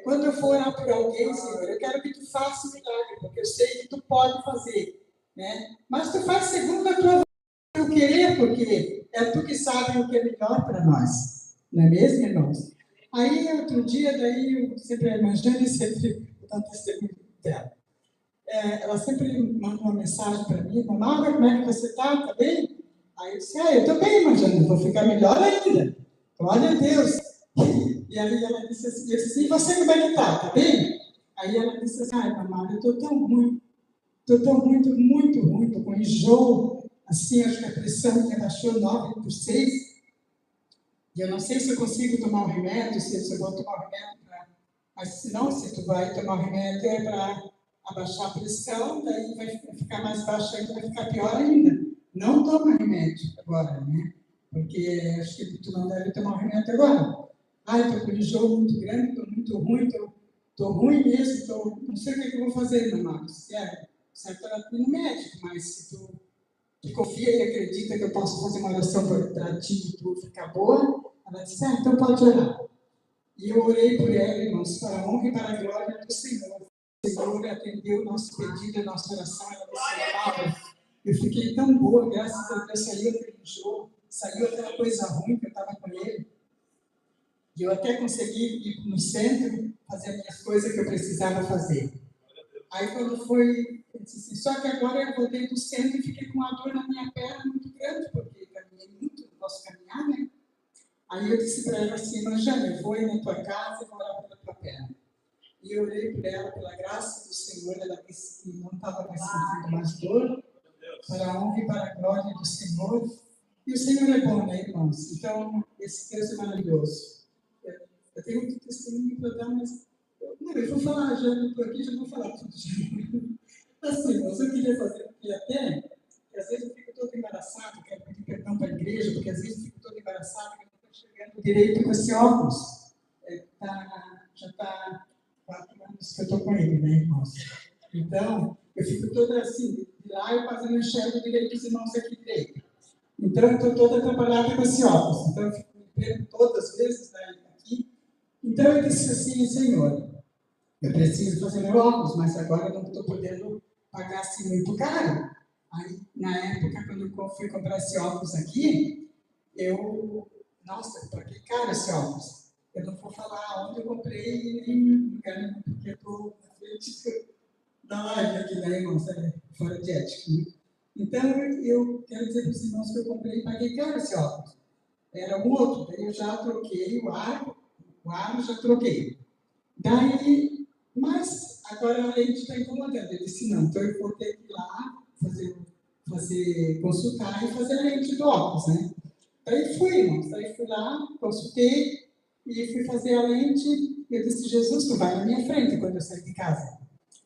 Quando eu for orar por alguém, Senhor, eu quero que Tu faça um milagre, porque eu sei que Tu pode fazer, né? Mas Tu faz segundo a Tua vontade, eu querer, porque é Tu que sabe o que é melhor para nós. Não é mesmo, irmãos? Aí, outro dia, daí, sempre a irmã Jane, sempre dá testemunho dela. Ela sempre manda uma mensagem para mim, Maura, como é que você está? Está bem? Aí eu disse, eu estou bem, irmã Jane, vou ficar melhor ainda. Glória a Deus. E aí ela disse assim, eu disse, e você como é que está? Está bem? Aí ela disse assim, Maura, eu estou tão ruim, muito ruim, estou com enjoo, assim, acho que a pressão me abaixou 9/6. E eu não sei se eu consigo tomar um remédio, se eu vou tomar um remédio para... Mas se não, se tu vai tomar um remédio é para abaixar a pressão, daí vai ficar mais baixa ainda, vai ficar pior ainda. Não toma remédio agora, né? Porque acho que tu não deve tomar um remédio agora. Estou com um enjoo muito grande, estou muito ruim, estou ruim mesmo, não sei o que eu vou fazer, meu Marcos. Certo, ela tem um médico, mas se tu confia e acredita que eu posso fazer uma oração para ti e tu ficar boa, ela disse, então pode orar. E eu orei por ela, irmãos, para a honra e para a glória do Senhor. O Senhor atendeu o nosso pedido, a nossa oração, ela disse, Paula, eu fiquei tão boa, graças a Deus, saiu aquele enjoo, saiu aquela coisa ruim que eu estava com ele. E eu até consegui ir no centro, fazer as minhas coisas que eu precisava fazer. Aí quando foi, eu disse assim, só que agora eu voltei do centro e fiquei com uma dor na minha perna muito grande, porque caminhei muito, não posso caminhar, né? Aí eu disse para ela assim, Jane, eu vou ir na tua casa e vou orar pela tua perna. E eu orei por ela, pela graça do Senhor, ela disse que não estava mais sentindo mais dor, para a honra e para a glória do Senhor. E o Senhor é bom, né, irmãos? Então, esse Deus é maravilhoso. Eu tenho muito testemunho para dar, mas eu vou falar, já estou aqui, já vou falar tudo. Assim, irmãos, eu queria fazer, porque até, às vezes eu fico todo embaraçado, quero pedir perdão para a igreja, porque às vezes eu fico todo embaraçado, que eu não estou enxergando direito com esse óculos. Já está 4 anos que eu estou com ele, né, irmãos? Então, eu fico toda assim, de lá eu quase não enxergo direito os irmãos aqui direito. Então, eu estou toda atrapalhada com esse óculos. Então, eu fico me vendo todas as vezes aqui. Então, eu disse assim, Senhor, eu preciso fazer meu óculos, mas agora eu não estou podendo pagar assim muito caro. Aí, na época, quando eu fui comprar esse óculos aqui, nossa, eu paguei caro esse óculos. Eu não vou falar onde eu comprei, nem lugar, porque eu estou na frente da live aqui, né, irmãos? É fora de ética, né? Então, eu quero dizer para os irmãos que eu comprei e paguei caro esse óculos. Era um outro, daí eu já troquei o aro já troquei. Daí, mas agora a lente está incomodando. Eu disse, não, então eu vou ter que ir lá consultar e fazer a lente do óculos, né? Daí fui, irmãos, fui lá, consultei e fui fazer a lente. E eu disse, Jesus, tu vai na minha frente quando eu sair de casa.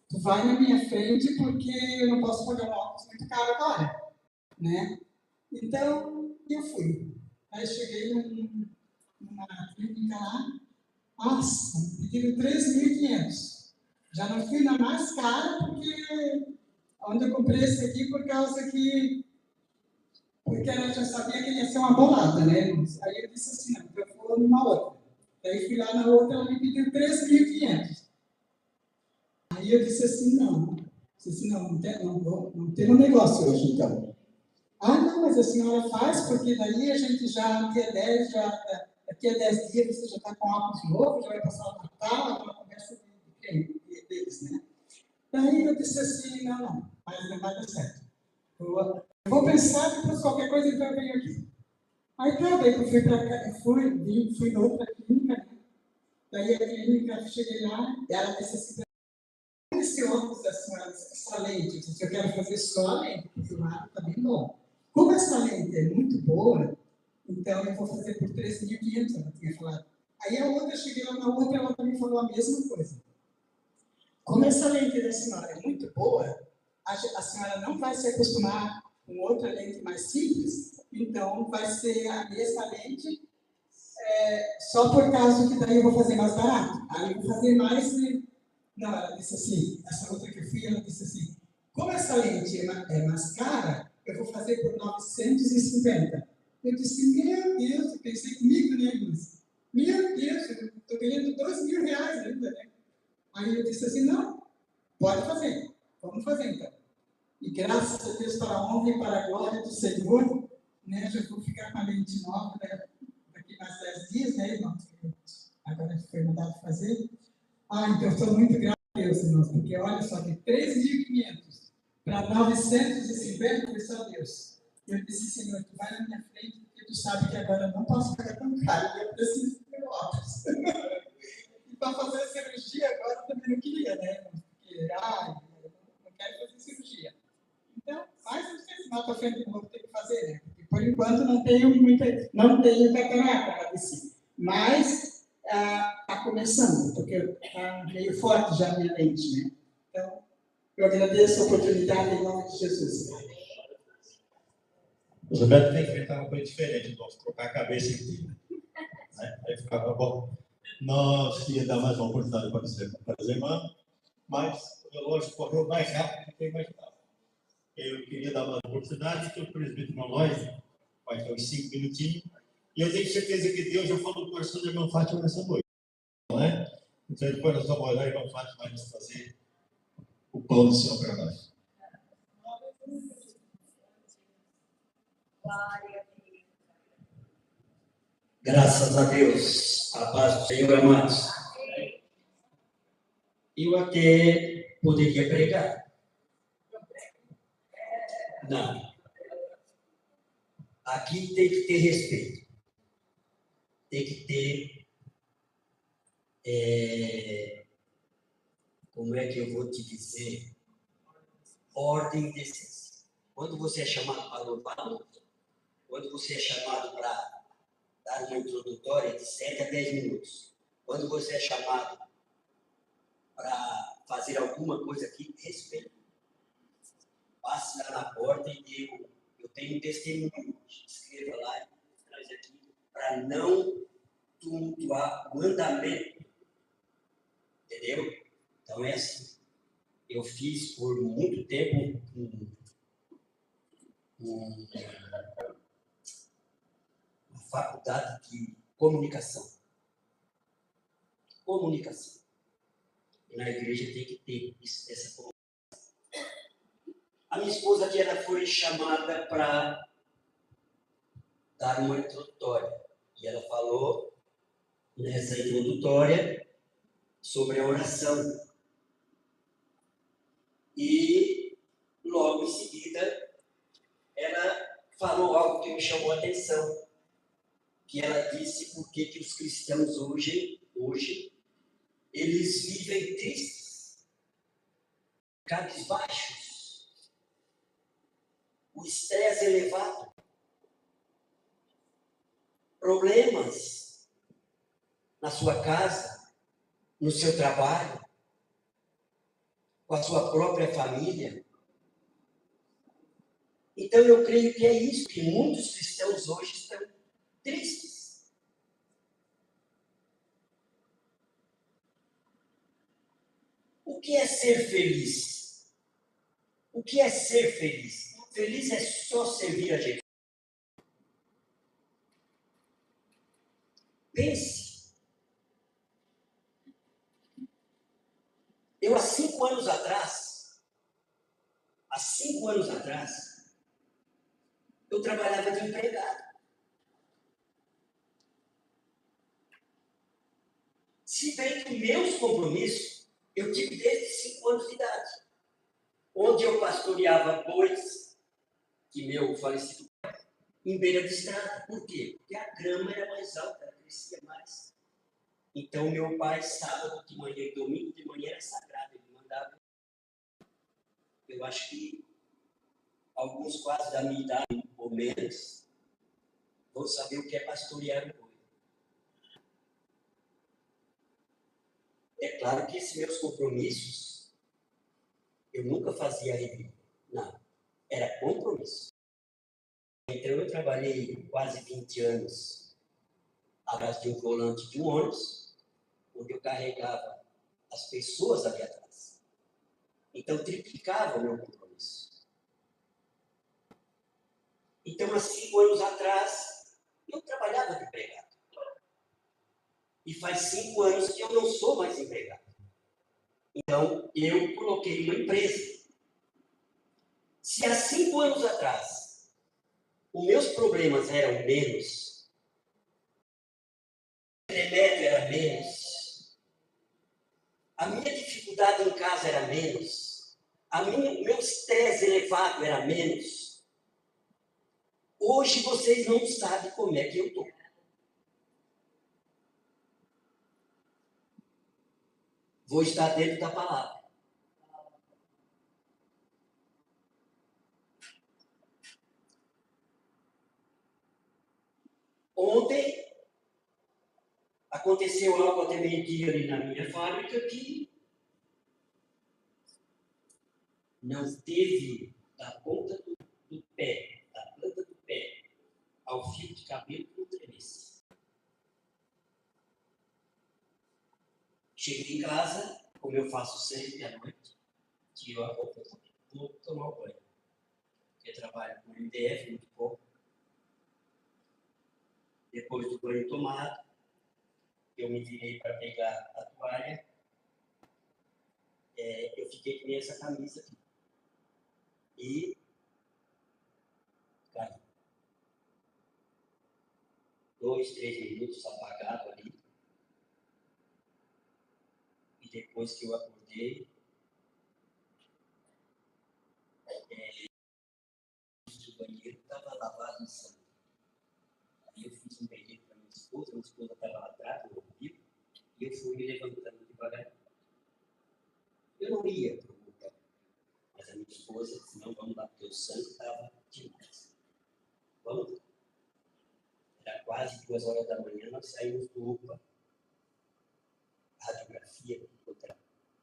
Tu vai na minha frente porque eu não posso pagar um óculos muito caro agora, né? Então, eu fui. Aí cheguei numa clínica lá, nossa, me pediram 3.500. Já não fui na mais cara porque onde eu comprei esse aqui por causa que porque ela já sabia que ia ser uma bolada, né? Aí eu disse assim, não, eu vou numa outra. Daí fui lá na outra, ela me pediu 3.500. Aí eu disse assim, não. Disse, não tem um negócio hoje, então. Ah, não, mas a senhora faz, porque daí a gente já, daqui a 10 dias, você já está com óculos novo, já vai passar o Natal, aquela conversa deles, né? Daí eu disse assim, não, mas não vai dar certo. Eu vou pensar, depois qualquer coisa, então eu venho aqui. Aí, claro, daí eu fui para cá, fui na outra clínica, né? Daí a clínica, cheguei lá, e ela disse assim, esse óculos da senhora, essa lente, eu quero fazer só a lente, porque o ar está bem bom. Como essa lente é muito boa, então eu vou fazer por 3.500, ela tinha falado. Aí a outra, cheguei lá na outra, ela também falou a mesma coisa. Como essa lente da senhora é muito boa, a senhora não vai se acostumar com outra lente mais simples, então vai ser a mesma lente, só por causa que daí eu vou fazer mais barato. Aí eu vou fazer mais. Não, ela disse assim, essa outra que eu fui, ela disse assim, como essa lente é mais cara, eu vou fazer por 950. Eu disse, meu Deus, eu pensei comigo, né, Luiz? Meu Deus, eu estou ganhando R$2.000 ainda, né? Aí eu disse assim, não, pode fazer, vamos fazer então. E graças a Deus, para a honra e para a glória do Senhor, né, já vou ficar com a lente nova, né, daqui mais 10 dias, né, irmão? Agora foi mandado fazer. Então, estou muito grato a Deus, irmãos, porque olha só, de 3.500 para 950 foi só Deus. Eu disse, Senhor, tu vai na minha frente, porque tu sabe que agora eu não posso pagar tão caro, eu preciso do meu óculos. E para fazer a cirurgia agora eu também não queria, né, irmãos? Porque, eu não quero fazer cirurgia. Então, mais não sei se mais para frente eu vou ter que fazer, né? Porque por enquanto não tenho catarata, mas está começando, porque está meio forte já a minha lente, né? Então, eu agradeço a oportunidade em nome de Jesus. O Roberto tem que inventar uma coisa diferente, vamos trocar a cabeça inteira. Né? Aí ficava bom. Nós ia dar mais uma oportunidade para as irmãs, mas o relógio correu mais rápido do que eu imaginava. Eu queria dar uma oportunidade, que o presbítero Malóis vai ter uns 5 minutinhos, e eu tenho certeza que Deus já falou com o coração da irmã Fátima nessa noite. Não é? Então, depois nós vamos olhar e a irmã Fátima vai nos fazer o pão do Senhor para nós. Graças a Deus, a paz do Senhor, amados. Eu até poderia pregar. Não. Aqui tem que ter respeito. Tem que ter, como é que eu vou te dizer? Ordem e decência. Quando você é chamado para louvar, quando você é chamado para dar uma introdutória de 7 a 10 minutos, quando você é chamado para fazer alguma coisa aqui, respeito. Passe lá na porta e eu tenho um testemunho. Escreva lá e traz aqui para não tumultuar o andamento. Entendeu? Então é assim. Eu fiz por muito tempo uma faculdade de comunicação. Comunicação. E na igreja tem que ter essa comunicação. A minha esposa aqui, ela foi chamada para dar uma introdutória. E ela falou nessa introdutória sobre a oração. E logo em seguida ela falou algo que me chamou a atenção, que ela disse por que os cristãos hoje eles vivem tristes, cabisbaixos, o estresse elevado, problemas na sua casa, no seu trabalho, com a sua própria família. Então eu creio que é isso, que muitos cristãos hoje estão tristes. O que é ser feliz? O que é ser feliz? Feliz é só servir a Jesus. Pense. Eu, há 5 anos atrás, eu trabalhava de empregado. Se bem que meus compromissos eu tive desde 5 anos de idade, onde eu pastoreava bois, que meu falecido pai, em beira de estrada. Por quê? Porque a grama era mais alta, ela crescia mais. Então, meu pai, sábado de manhã e domingo de manhã era sagrado, ele mandava. Eu acho que alguns quase da minha idade, ou menos, vão saber o que é pastorear um boi. É claro que esses meus compromissos, eu nunca fazia review. Não, era compromisso. Então, eu trabalhei quase 20 anos atrás de um volante de um ônibus, onde eu carregava as pessoas ali atrás. Então, triplicava o meu compromisso. Então, há 5 anos atrás, eu trabalhava de empregado. E faz 5 anos que eu não sou mais empregado. Então, eu coloquei uma empresa. Se há 5 anos atrás, os meus problemas eram menos, o remédio era menos, a minha dificuldade em casa era menos, o meu estresse elevado era menos, hoje vocês não sabem como é que eu estou. Vou estar dentro da palavra. Ontem aconteceu algo até meio-dia ali na minha fábrica que não teve da ponta do pé, da planta do pé, ao fio de cabelo que não tremesse. Cheguei em casa, como eu faço sempre à noite, tiro a roupa e vou tomar o banho. Porque eu trabalho com MDF muito pouco. Depois do banho tomado, eu me virei para pegar a toalha. Eu fiquei com essa camisa aqui. E caí. 2, 3 minutos apagado ali. E depois que eu acordei, o banheiro estava lavado em sangue. Aí eu fiz um pedido para minha esposa estava lá atrás, no ouvido, e eu fui me levantando devagar. Eu não ia para o lugar, mas a minha esposa disse, não, vamos lá, porque o sangue estava demais. Vamos lá. Era quase 2 horas da manhã, nós saímos do UPA. Radiografia, outra,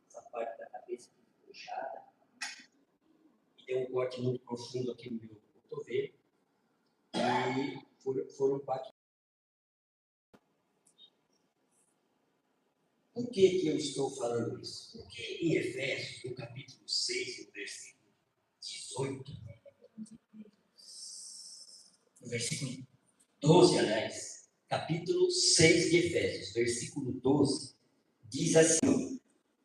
essa parte da cabeça puxada. E deu um corte muito profundo aqui no meu cotovelo. E foram 4. Por que eu estou falando isso? Porque em Efésios, no capítulo 6, no versículo 18, no versículo 12, aliás, capítulo 6 de Efésios, versículo 12, diz assim: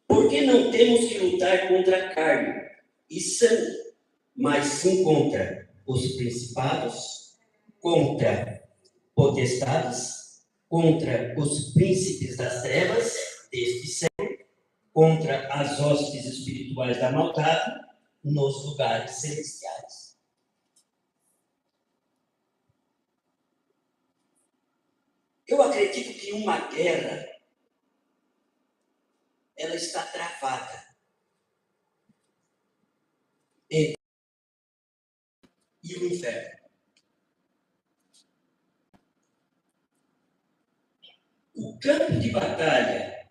porque não temos que lutar contra carne e sangue, mas sim contra os principados, contra potestades, contra os príncipes das trevas deste século, contra as hostes espirituais da maldade nos lugares celestiais. Eu acredito que uma guerra ela está travada entre e o inferno. O campo de batalha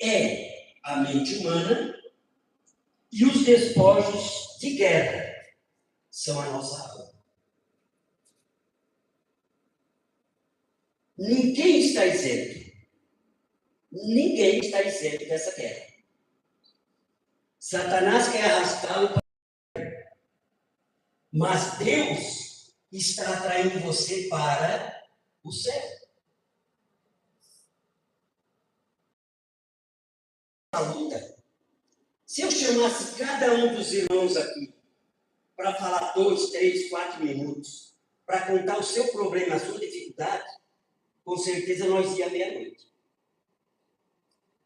é a mente humana e os despojos de guerra são a nossa alma. Ninguém está isento. Ninguém está isento dessa guerra. Satanás quer arrastá-lo para a guerra. Mas Deus está atraindo você para o céu. A luta. Se eu chamasse cada um dos irmãos aqui para falar 2, 3, 4 minutos, para contar o seu problema, a sua dificuldade, com certeza nós ia meia-noite.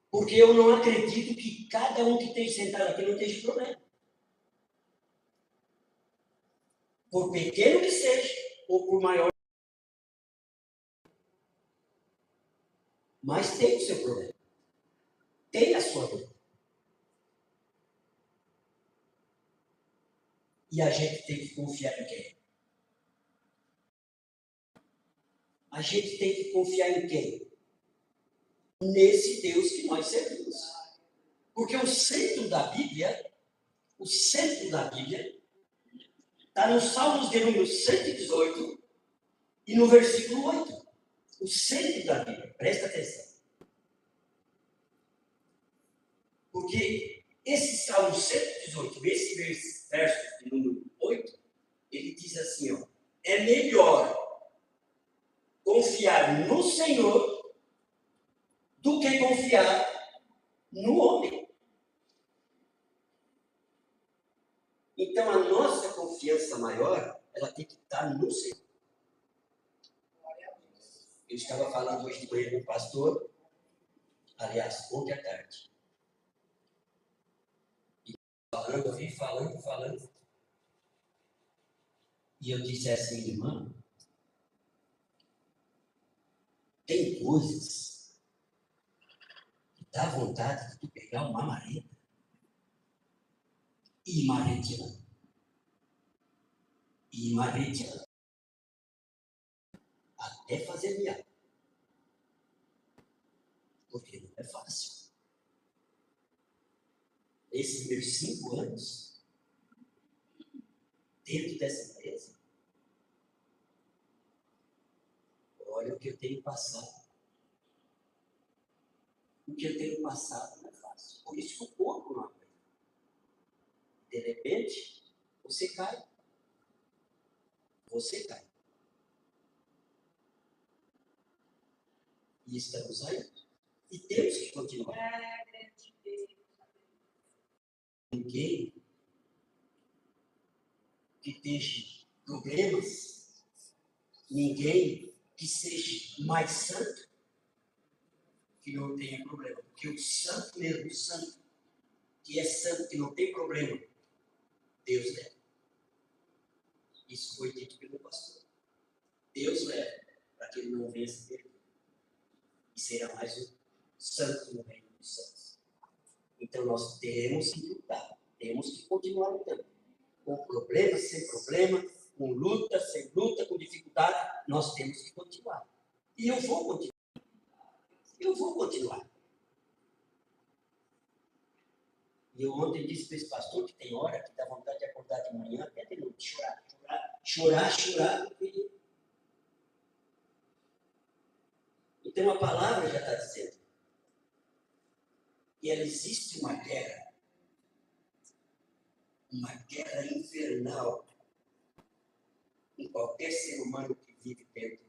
Porque eu não acredito que cada um que esteja sentado aqui não tenha problema. Por pequeno que seja, ou por maior. Mas tem o seu problema. Tem a sua dor. E a gente tem que confiar em quem? A gente tem que confiar em quem? Nesse Deus que nós servimos. Porque o centro da Bíblia está nos Salmos de número 118 e no versículo 8. O centro da Bíblia, presta atenção. Porque esse Salmo 118, esse verso de número 8, ele diz assim, ó, é melhor confiar no Senhor do que confiar no homem. Então, a nossa confiança maior, ela tem que estar no Senhor. Eu estava falando hoje de manhã com o pastor, aliás, ontem à tarde. E falando. E eu disse assim, irmã, tem coisas que dá vontade de tu pegar uma marreta e ir marreteando. Até fazer milagre. Porque não é fácil. Nesses meus 5 anos, dentro dessa empresa, olha o que eu tenho passado. O que eu tenho passado não é fácil. Por isso que o corpo não aguenta. De repente, você cai. E estamos aí. E temos que continuar. Ninguém que tenha problemas, ninguém que seja mais santo, que não tenha problema. Porque o santo mesmo, o santo, que é santo, que não tem problema, Deus leva. Isso foi dito pelo pastor. Deus leva, para que ele não venha se perder. E será mais um santo no reino dos santos. Então nós temos que lutar, temos que continuar lutando. Com problema, sem problema, com luta, sem luta, com dificuldade, nós temos que continuar. E eu vou continuar. Eu vou continuar. E eu ontem disse para esse pastor que tem hora que dá vontade de acordar de manhã até de noite, chorar, porque... Então a palavra já está dizendo que ela existe uma guerra infernal em qualquer ser humano que vive dentro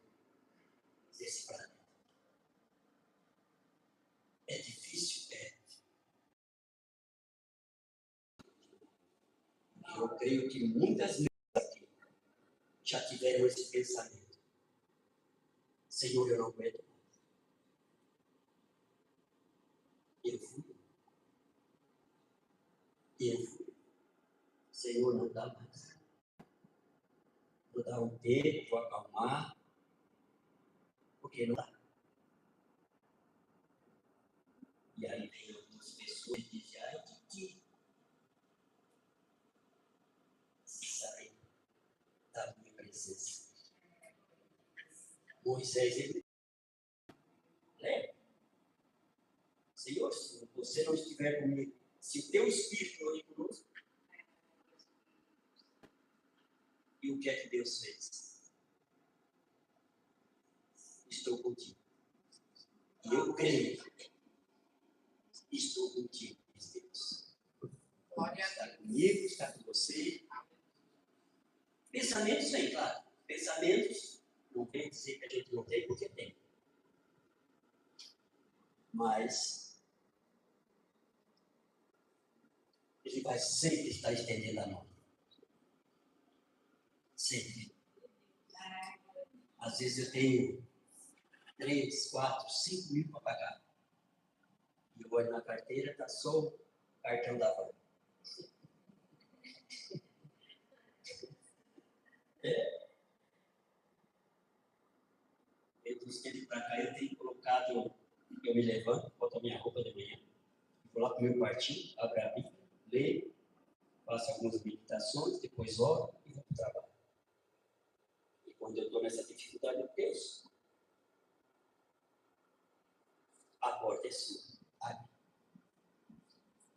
desse planeta. É difícil, é. Eu creio que muitas vezes aqui já tiveram esse pensamento. Senhor, eu não aguento mais. Eu fui. Senhor, não dá mais. Vou dar um tempo, vou acalmar, porque não dá. E aí vem algumas pessoas e dizem, ai, que sai da minha presença. Moisés, ele leva. Senhor, se você não estiver comigo, se o teu Espírito não ir conosco, e o que é que Deus fez? Estou contigo. E eu creio. Estou contigo, diz Deus. Está comigo, está com você. Pensamentos vem, claro. Pensamentos não vem dizer que a gente não tem, porque tem. Mas ele vai sempre estar estendendo a mão. Sempre. Às vezes eu tenho 3, 4, 5 mil para pagar. E eu olho na carteira, está só o cartão da van. Eu dos tempos para cá, eu tenho colocado, eu me levanto, boto a minha roupa de manhã, vou lá para o meu quartinho, abro a Bíblia, leio, faço algumas meditações, depois oro e vou para o trabalho. E quando eu estou nessa dificuldade, eu penso, a porta é sua, abre.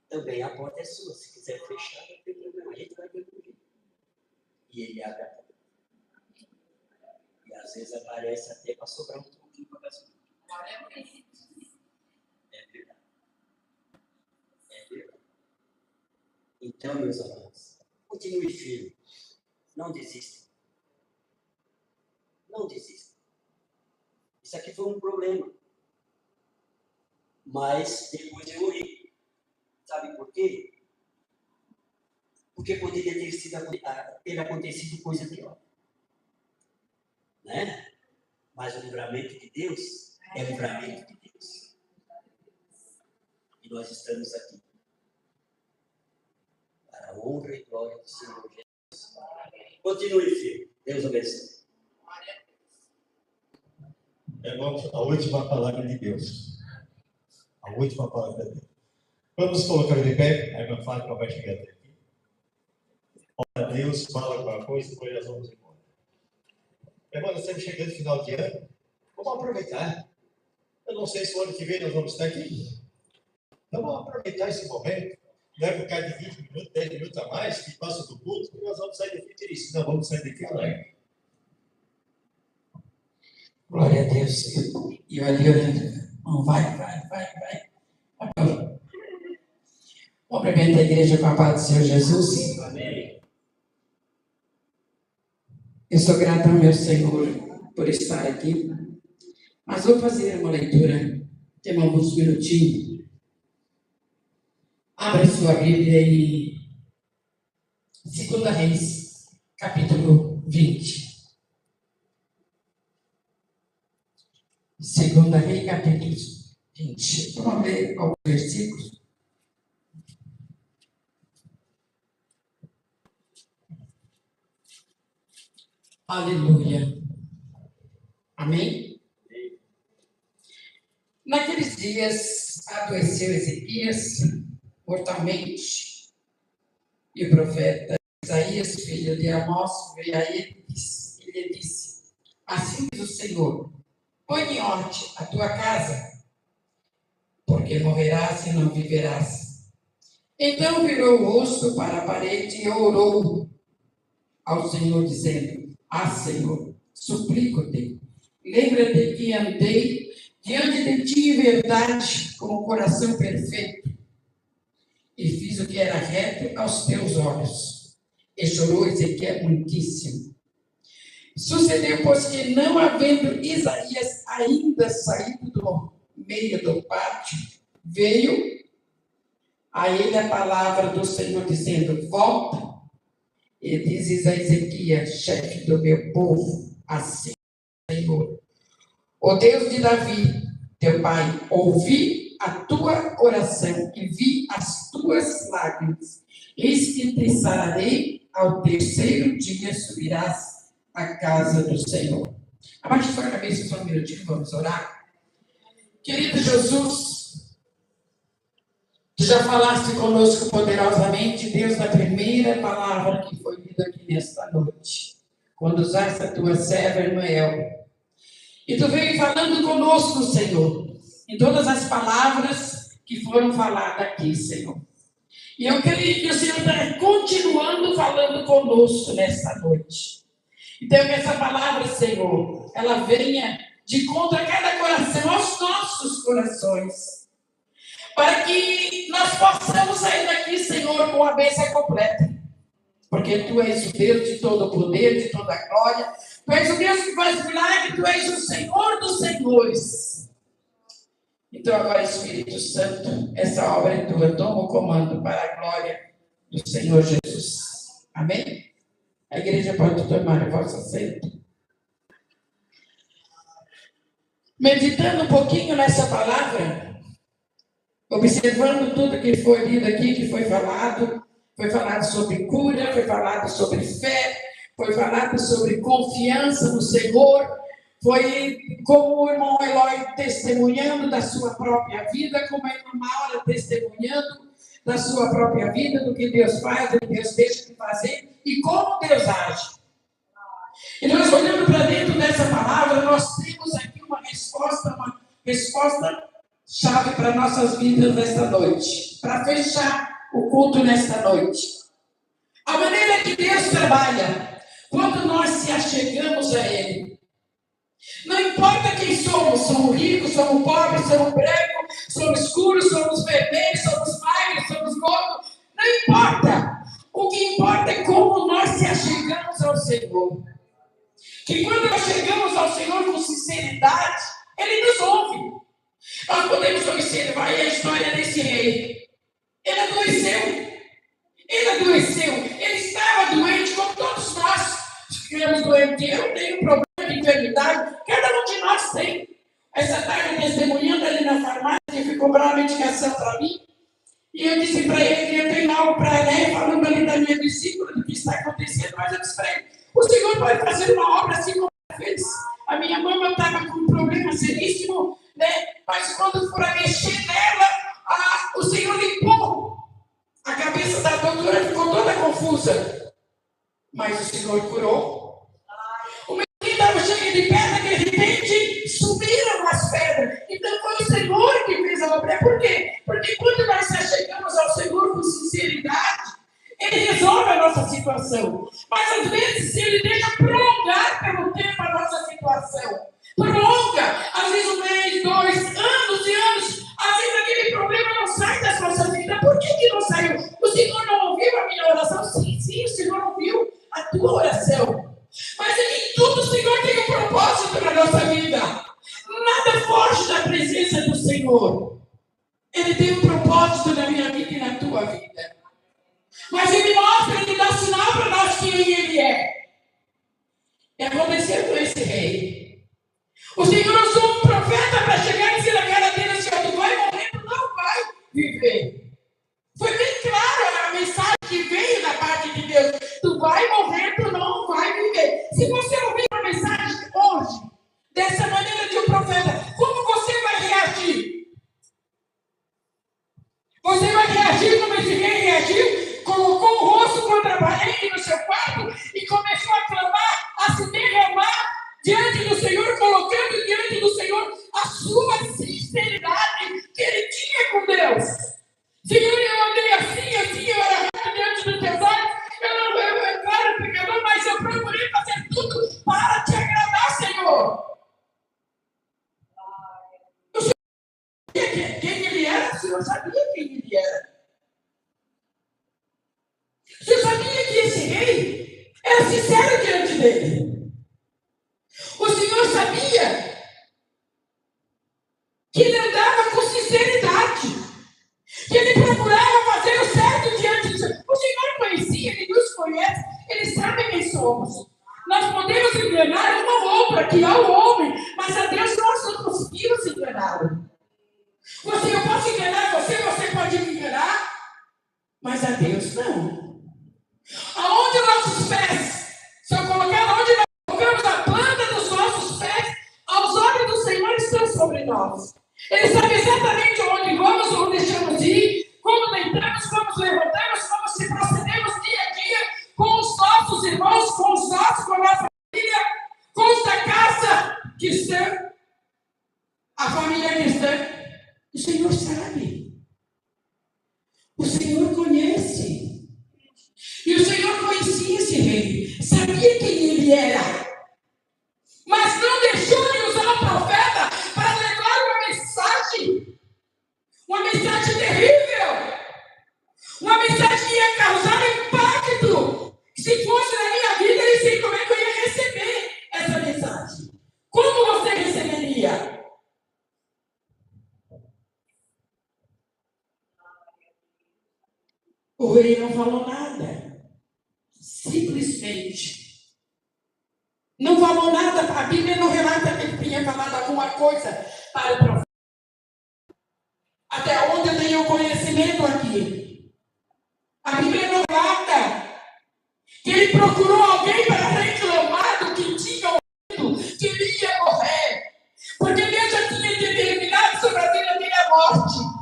Também a porta é sua, se quiser fechar, não tem problema, a gente vai ver por quê. E ele abre a porta. E às vezes aparece até para sobrar um pouquinho para gasolina. É verdade. É verdade. Então, meus amados, continue firme. Não desista. Não desista. Isso aqui foi um problema. Mas depois eu orei. Sabe por quê? Porque poderia ter acontecido coisa pior. Né? Mas o livramento de Deus é o livramento de Deus. E nós estamos aqui para a honra e glória do Senhor Jesus. Continue, filho. Deus abençoe. Vamos à última palavra de Deus. A última palavra de Deus. Vamos colocar de pé, aí meu Fábio vai chegar até aqui. Ora, Deus fala alguma coisa e depois nós vamos embora. Agora estamos chegando no final de ano, vamos aproveitar. Eu não sei se o ano que vem nós vamos estar aqui. Então vamos aproveitar esse momento. Não é por causa de 20 minutos, 10 minutos a mais, que passa do culto, que nós vamos sair daqui triste. Não, vamos sair daqui alegre. Glória a Deus. E ali orando. Vai. Cumprimento a igreja com a paz do Senhor Jesus. Amém. Eu sou grata ao meu Senhor por estar aqui. Mas vou fazer uma leitura. Tem alguns minutinhos. Abra sua Bíblia em 2 Reis, capítulo 20. Segunda Reis, capítulo 20. Vamos ler alguns versículos. Aleluia. Amém? Naqueles dias, adoeceu Ezequias mortalmente, e o profeta Isaías, filho de Amós, veio a ele e lhe disse: assim diz o Senhor, põe em ordem a tua casa, porque morrerás e não viverás. Então virou o rosto para a parede e orou ao Senhor, dizendo: Senhor, suplico-te, lembra-te que andei diante de ti em verdade, com o coração perfeito, e fiz o que era reto aos teus olhos. E chorou Ezequiel muitíssimo. Sucedeu, pois, que não havendo Isaías ainda saído do meio do pátio, veio a ele a palavra do Senhor, dizendo: volta e dizes a Ezequias, chefe do meu povo, assim, Senhor, o Deus de Davi, teu pai, ouvi a tua oração e vi as tuas lágrimas. Eis que te sararei, ao terceiro dia subirás à casa do Senhor. Abaixe sua cabeça só um minutinho, vamos orar. Querido Jesus, tu já falaste conosco poderosamente, Deus, da primeira palavra que foi lida aqui nesta noite, quando usaste a tua serva Emanuel. E tu veio falando conosco, Senhor, em todas as palavras que foram faladas aqui, Senhor. E eu creio que o Senhor está continuando falando conosco nesta noite. Então, que essa palavra, Senhor, ela venha de encontro a cada coração, aos nossos corações, para que nós possamos sair daqui, Senhor, com a bênção completa. Porque tu és o Deus de todo o poder, de toda a glória. Tu és o Deus que faz milagre, tu és o Senhor dos senhores. Então agora, Espírito Santo, essa obra é tua, toma o comando para a glória do Senhor Jesus. Amém? A igreja pode tomar a vossa assento. Meditando um pouquinho nessa palavra, observando tudo que foi lido aqui, que foi falado sobre cura, foi falado sobre fé, foi falado sobre confiança no Senhor, foi como o irmão Eloy testemunhando da sua própria vida, como a irmã Maura testemunhando da sua própria vida, do que Deus faz, do que Deus deixa de fazer e como Deus age. E nós olhando para dentro dessa palavra, nós temos aqui uma resposta chave para nossas vidas nesta noite, para fechar o culto nesta noite. A maneira que Deus trabalha, quando nós se achegamos a Ele. Não importa quem somos ricos, somos pobres, somos brancos, somos escuros, somos vermelhos, somos magros, somos gordos, não importa. O que importa é como nós se achegamos ao Senhor. Que quando nós chegamos ao Senhor com sinceridade, Ele nos ouve. Nós podemos observar a história desse rei. Ele adoeceu, ele estava doente, como todos nós ficamos doentes. Eu tenho problema de enfermidade, cada um de nós tem. Essa tarde, testemunhando ali na farmácia, ele foi comprar uma medicação para mim, e eu disse para ele que eu tenho algo para ele, falando ali da minha vesícula, do que está acontecendo, mas eu disse para ele: o Senhor pode fazer uma obra assim como ele fez. A minha mãe estava com um problema seríssimo, né? Mas quando for a mexer nela, o Senhor limpou. A cabeça da doutora ficou toda confusa. Mas o Senhor curou. O meu filho estava cheio de pedra, de repente subiram as pedras. Então foi o Senhor que fez a obra. Por quê? Porque quando nós chegamos ao Senhor com sinceridade, Ele resolve a nossa situação. Mas às vezes Ele deixa prolongar pelo tempo a nossa situação. Prolonga, às vezes 1 mês, 2 anos e anos. Às vezes aquele problema não sai da nossa vida. Por que não saiu? O Senhor não ouviu a minha oração? Sim, o Senhor ouviu a tua oração. Mas em tudo o Senhor tem um propósito para a nossa vida. Nada foge da presença do Senhor. Ele tem um propósito na minha vida e na tua vida. Mas Ele mostra, Ele dá sinal para nós quem Ele é. E aconteceu viver. Foi bem claro a mensagem que veio da parte de Deus. Tu vai morrer, tu não vai viver. Se você ouvir a mensagem hoje, dessa maneira de um profeta, como você vai reagir? Você vai reagir como esse rei reagiu? Colocou o rosto contra a parede no seu quarto e começou a clamar, a se derramar diante do Senhor, colocando diante do Senhor a sua sinceridade que ele tinha com Deus. Senhor, eu andei assim, eu era reto diante dos teus olhos, eu era pecador, mas eu procurei fazer tudo para te agradar, Senhor. O Senhor sabia quem ele era? O Senhor sabia quem ele era. O Senhor sabia que esse rei era sincero diante dele. O Senhor sabia que ele andava com sinceridade, que ele procurava fazer o certo diante do Senhor. O Senhor conhecia, ele nos conhece, ele sabe quem somos. Nós podemos enganar um ao outro aqui ao homem, mas a Deus nós não conseguimos enganar. Eu posso enganar você, você pode me enganar, mas a Deus não. Aonde nossos pés são colocados, onde nós colocamos a planta dos nossos pés, aos olhos do Senhor estão sobre nós. Ele sabe exatamente onde vamos, onde deixamos de ir, como deitamos, como nos levantamos, como se procedemos dia a dia com os nossos irmãos, com os nossos, com a nossa família, com os da casa cristã, a família cristã. O Senhor sabe. O Senhor conhece. E o Senhor conhecia esse rei, sabia quem ele era, mas não deixou de usar o profeta para levar uma mensagem terrível, uma mensagem que ia causar impacto. Se fosse na minha vida, eu sei como é que eu ia receber essa mensagem. Como você receberia? O rei não falou nada. Simplesmente. Não falou nada. A Bíblia não relata que ele tinha falado alguma coisa para o profeta. Até onde eu tenho conhecimento aqui. A Bíblia não relata que ele procurou alguém para reclamar do que tinha ouvido, que ele ia morrer. Porque Deus já tinha determinado sobre a vida dele a morte.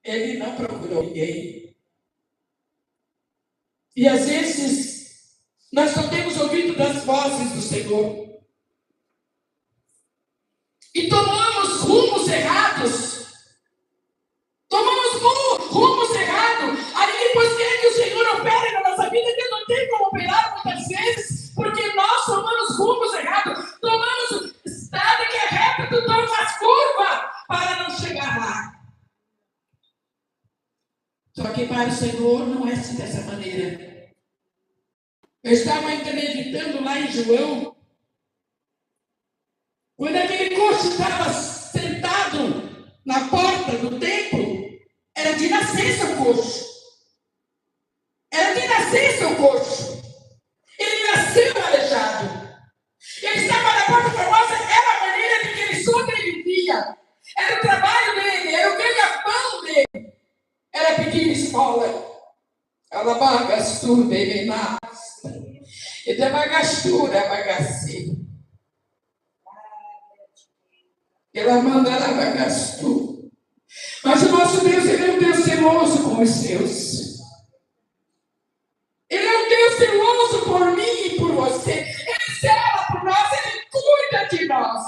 Ele não procurou ninguém. E às vezes, nós só temos ouvido das vozes do Senhor. E tomamos rumos errados. Rumos errados. Aí depois quer que o Senhor opere na nossa vida, que não tem como operar muitas vezes, porque nós tomamos rumos errados. Tomamos estrada que é reta, então faz curva para não chegar lá. Só que para o Senhor não é assim dessa maneira. Eu estava meditando lá em João, quando aquele coxo estava sentado na porta do templo, era de nascença o coxo. Era de nascença o coxo. Ele nasceu aleijado. Ele estava na porta famosa, era a maneira de que ele sobrevivia. Era o trabalho dele, era o ganha-pão dele. Era pedir esmola. Alabagastur, bebenas. E devagastura, bagaci. Ela manda alabagastur. Mas o nosso Deus, ele é um Deus zeloso com os seus. Ele é um Deus zeloso por mim e por você. Ele zela por nós, ele cuida de nós.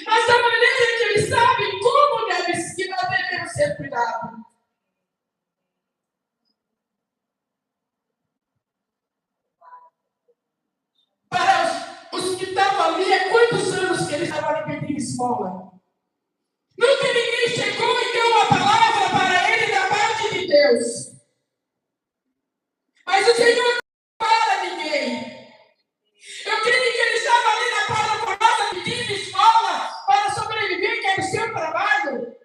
Mas da maneira que ele sabe como que nós devemos ser cuidados. Para os que estavam ali, há quantos anos que eles estavam pedindo esmola? Nunca ninguém chegou e deu uma palavra para ele da parte de Deus. Mas o Senhor não para ninguém. Eu creio que ele estava ali na porta famosa pedindo esmola para sobreviver, que era o seu trabalho.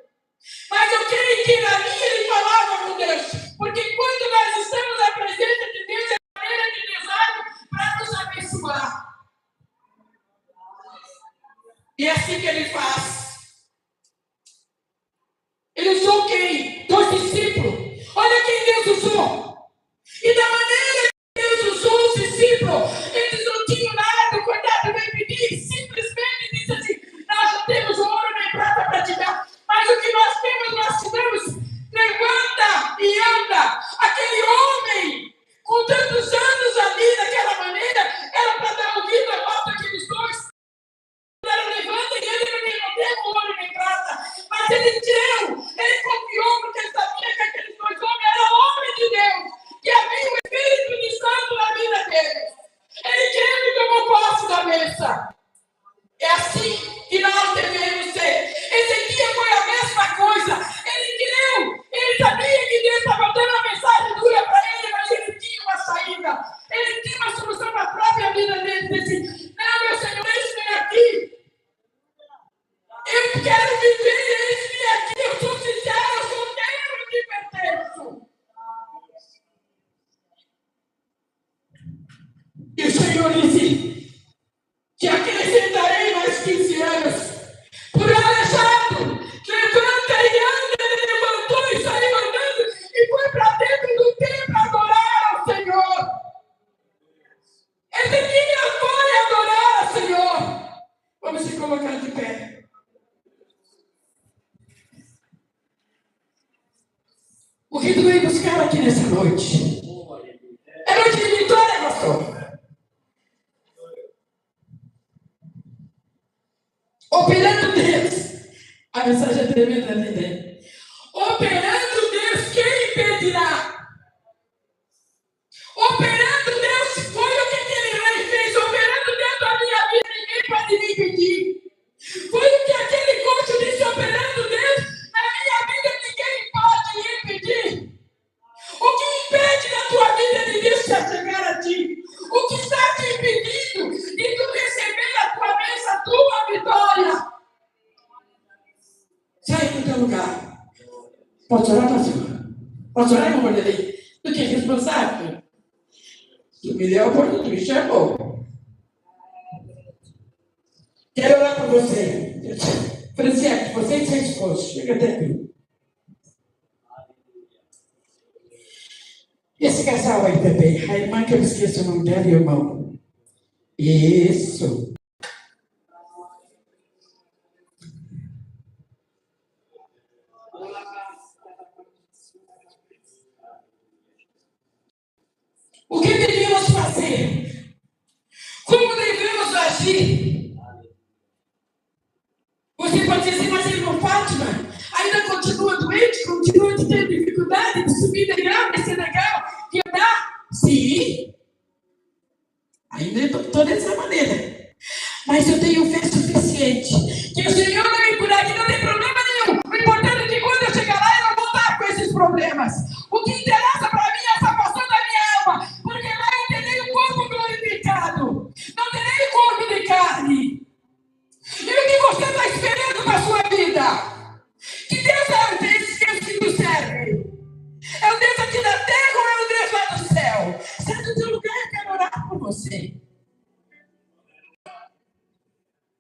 Mas eu creio que ali ele falava com Deus. Porque quando nós estamos na presença de Deus, é a maneira de Deus age para nos abençoar. E é assim que ele faz. Ele que tu veio buscar aqui nessa noite? É noite de vitória, pastor. Operando Deus. A mensagem é tremenda, né? Operando Deus, quem impedirá? Operando Deus, foi o que aquele rei fez. Operando Deus da minha vida, ninguém pode me impedir. Foi o que aquele coach disse. Operando Deus na minha vida, ninguém pode me impedir. O que impede na tua vida de Deus chegar a ti? O que está te impedindo de tu receber a tua bênção, a tua vitória? Sai do teu lugar. Pode orar, pastor? Pode orar, meu Vanderlei? Tu que é responsável? Tu me deu a oportunidade, tu me chamou. Quero orar por você. Franciele, você e seu esposo, chega até aqui. Esse casal aí também, a irmã que eu esqueço o nome dela e o irmão. Isso. O que devemos fazer? Como devemos agir? Você pode dizer, mas irmã Fátima, ainda continua doente, continua tendo dificuldade de subir degrau, descer degrau, de andar? Sim. Ainda estou dessa maneira. Mas eu tenho fé suficiente. Que o Senhor vai me curar, que não tem problema nenhum. O importante é que quando eu chegar lá, eu não vou estar com esses problemas. O que interessa para mim é a salvação da minha alma. Porque lá eu terei um corpo glorificado. Não terei corpo de carne. E o que você está esperando para a sua vida? Que Deus é esse que tu serve? É o Deus aqui da terra ou é o Deus lá do céu? Sai do teu lugar, eu quero orar por você.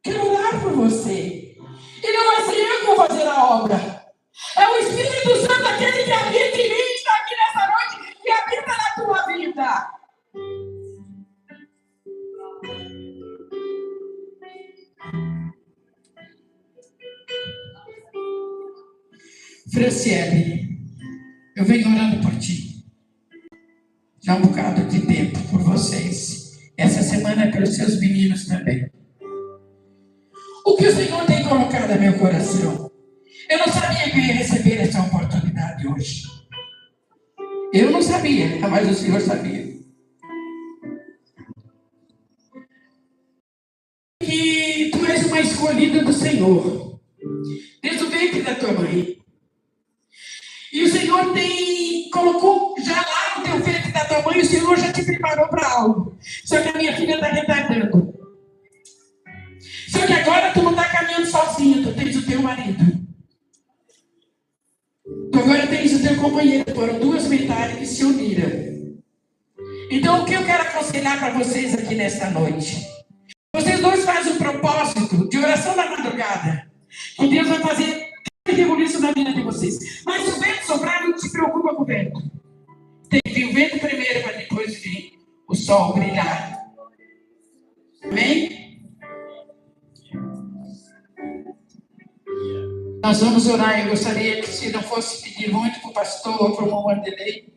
Quero orar por você. E não vai ser eu que vou fazer a obra. É o Espírito Santo, aquele que habita em mim, está aqui nessa noite e habita na tua vida. Franciele, eu venho orando por ti. Já há um bocado de tempo por vocês. Essa semana é pelos seus meninos também. O que o Senhor tem colocado no meu coração? Eu não sabia que eu ia receber essa oportunidade hoje. Eu não sabia, mas o Senhor sabia. Que tu és uma escolhida do Senhor. Desde o ventre da tua mãe. E o Senhor colocou já lá no teu ventre da tua mãe, o Senhor já te preparou para algo. Só que a minha filha está retardando. Só que agora tu não está caminhando sozinho, tu tens o teu marido. Tu agora tens o teu companheiro, foram duas metades que se uniram. Então o que eu quero aconselhar para vocês aqui nesta noite? Vocês dois fazem um propósito de oração na madrugada. Que Deus vai fazer revolução na vida de vocês. Mas se o vento soprar, não se preocupa com o vento. Tem que vir o vento primeiro para depois vir o sol brilhar. Amém? Nós vamos orar. Eu gostaria que, se não fosse pedir muito para o pastor ou para o irmão Vanderlei,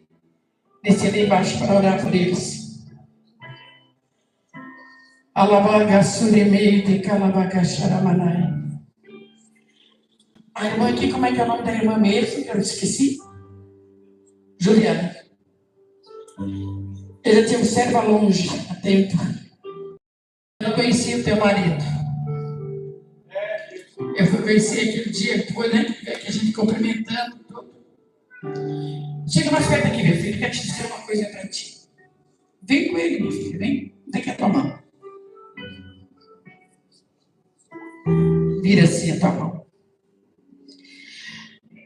descer ali embaixo para orar por eles. Alabaga suremei de calabaga xaramanai. A irmã aqui, como é que é o nome da irmã mesmo? Que eu esqueci. Juliana. Eu já tinha observa longe há tempo. Eu não conhecia o teu marido. Eu fui conhecer aquele dia, depois, né? Que a gente cumprimentando. Tudo. Chega mais perto aqui, meu filho. Quero te dizer uma coisa para ti. Vem com ele, meu filho. Vem. Onde é que é a tua mão? Vira assim a tua mão.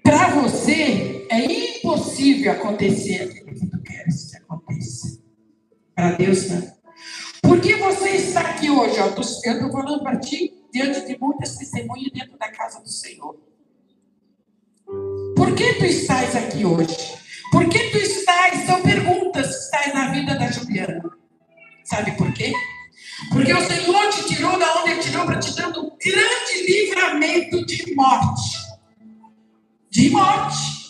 Para você, é impossível acontecer aquilo que tu queres que aconteça. Para Deus, não. Por que você está aqui hoje? Eu estou falando para ti diante de muitas testemunhas dentro da casa do Senhor. Por que tu estás aqui hoje? Por que tu estás? São perguntas que estás na vida da Juliana. Sabe por quê? Porque o Senhor te tirou da onde Ele tirou para te dar um grande livramento de morte. De morte.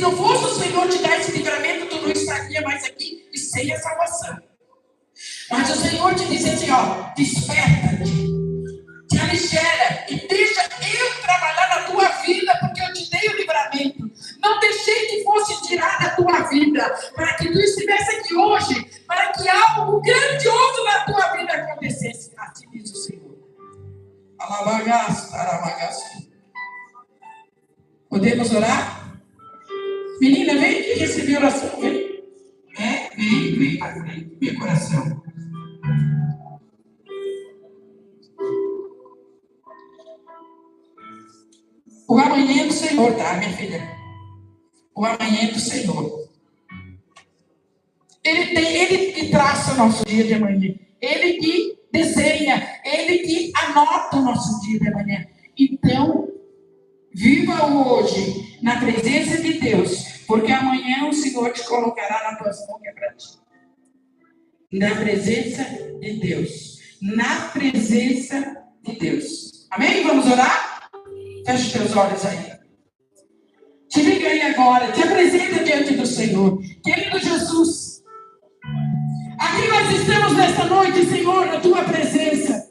se não fosse o Senhor te dar esse livramento, tu não estaria mais aqui e sem a salvação. Mas o Senhor te diz assim, ó, desperta-te, te aligera e deixa eu trabalhar na tua vida, porque eu te dei o livramento. Não deixei que fosse tirar da tua vida, para que tu estivesse aqui hoje, para que algo grandioso na tua vida acontecesse. Assim diz o Senhor. Podemos orar? Menina, vem aqui receber oração, vem. Vem, meu coração. O amanhã é do Senhor, tá, minha filha? O amanhã é do Senhor. Ele que traça o nosso dia de amanhã. Ele que desenha. Ele que anota o nosso dia de amanhã. Então, viva hoje na presença de Deus, porque amanhã o Senhor te colocará na tua mão que é para ti. Na presença de Deus. Na presença de Deus. Amém? Vamos orar? Feche os teus olhos aí. Te liga aí agora. Te apresenta diante do Senhor. Querido Jesus, aqui nós estamos nesta noite, Senhor, na tua presença.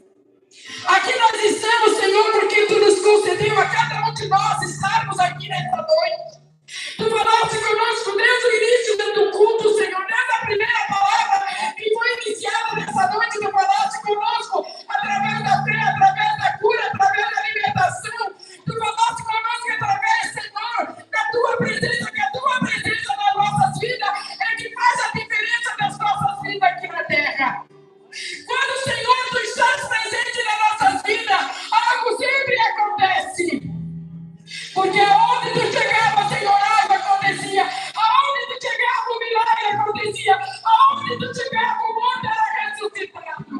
Aqui nós estamos, Senhor, porque tu nos concedeu a cada um de nós estarmos aqui nesta noite. Tu falaste conosco desde o início do culto, Senhor, desde a primeira palavra que foi iniciada nessa noite. Tu falaste conosco através da fé, através da cura, através da libertação. Tu falaste conosco através, Senhor, da tua presença, que a tua presença nas nossas vidas é que faz a diferença das nossas vidas aqui na terra. Quando, Senhor, tu estás presente nas nossas vidas, algo sempre acontece. Porque aonde tu chegava, Senhor, algo acontecia. Aonde tu chegava, o milagre acontecia. Aonde tu chegava, o mundo era ressuscitado.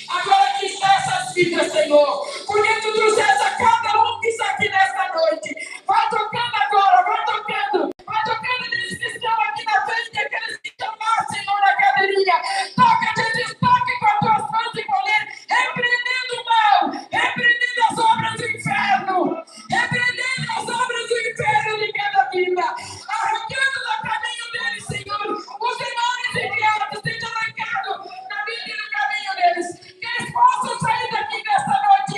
Agora aqui está essas vidas, Senhor. Porque tu trouxeste a cada um que está aqui nesta noite. Vai tocando agora, vai tocando. Vai tocando nesses que estão aqui na frente, aqueles que estão lá, Senhor, na cadeirinha. Toca, Jesus, toque com as tuas mãos de poder, repreendendo o mal, repreendendo as obras do inferno, repreendendo as obras do inferno de cada vida, arrancando do caminho deles, Senhor, os demônios enviados, sejam arrancados na vida e no caminho deles, que eles possam sair daqui nesta noite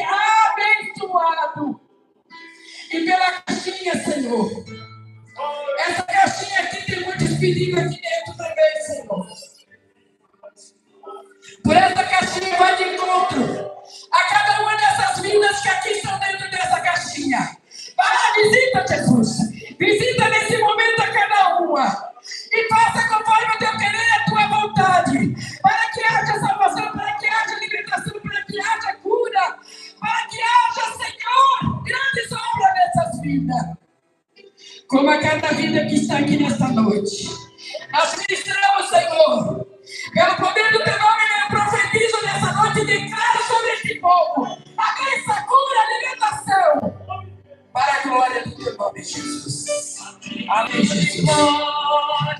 abençoado. E pela caixinha, Senhor, essa caixinha aqui tem muitos pedidos aqui dentro também, Senhor. Por essa caixinha vai de encontro a cada uma dessas vidas que aqui estão dentro dessa caixinha. Vai lá, visita, Jesus. Visita nesse momento a cada uma. E faça conforme o teu querer e a tua vontade. Para que haja salvação, para que haja libertação, para que haja cura. Para que haja, Senhor, grandes obras nessas vidas. Como a cada vida que está aqui nesta noite. Nós ministramos, Senhor, pelo poder do teu nome, eu profetizo nessa noite e declaro sobre este povo a graça, cura, a libertação, para a glória do teu nome, Jesus. Amém, Jesus. A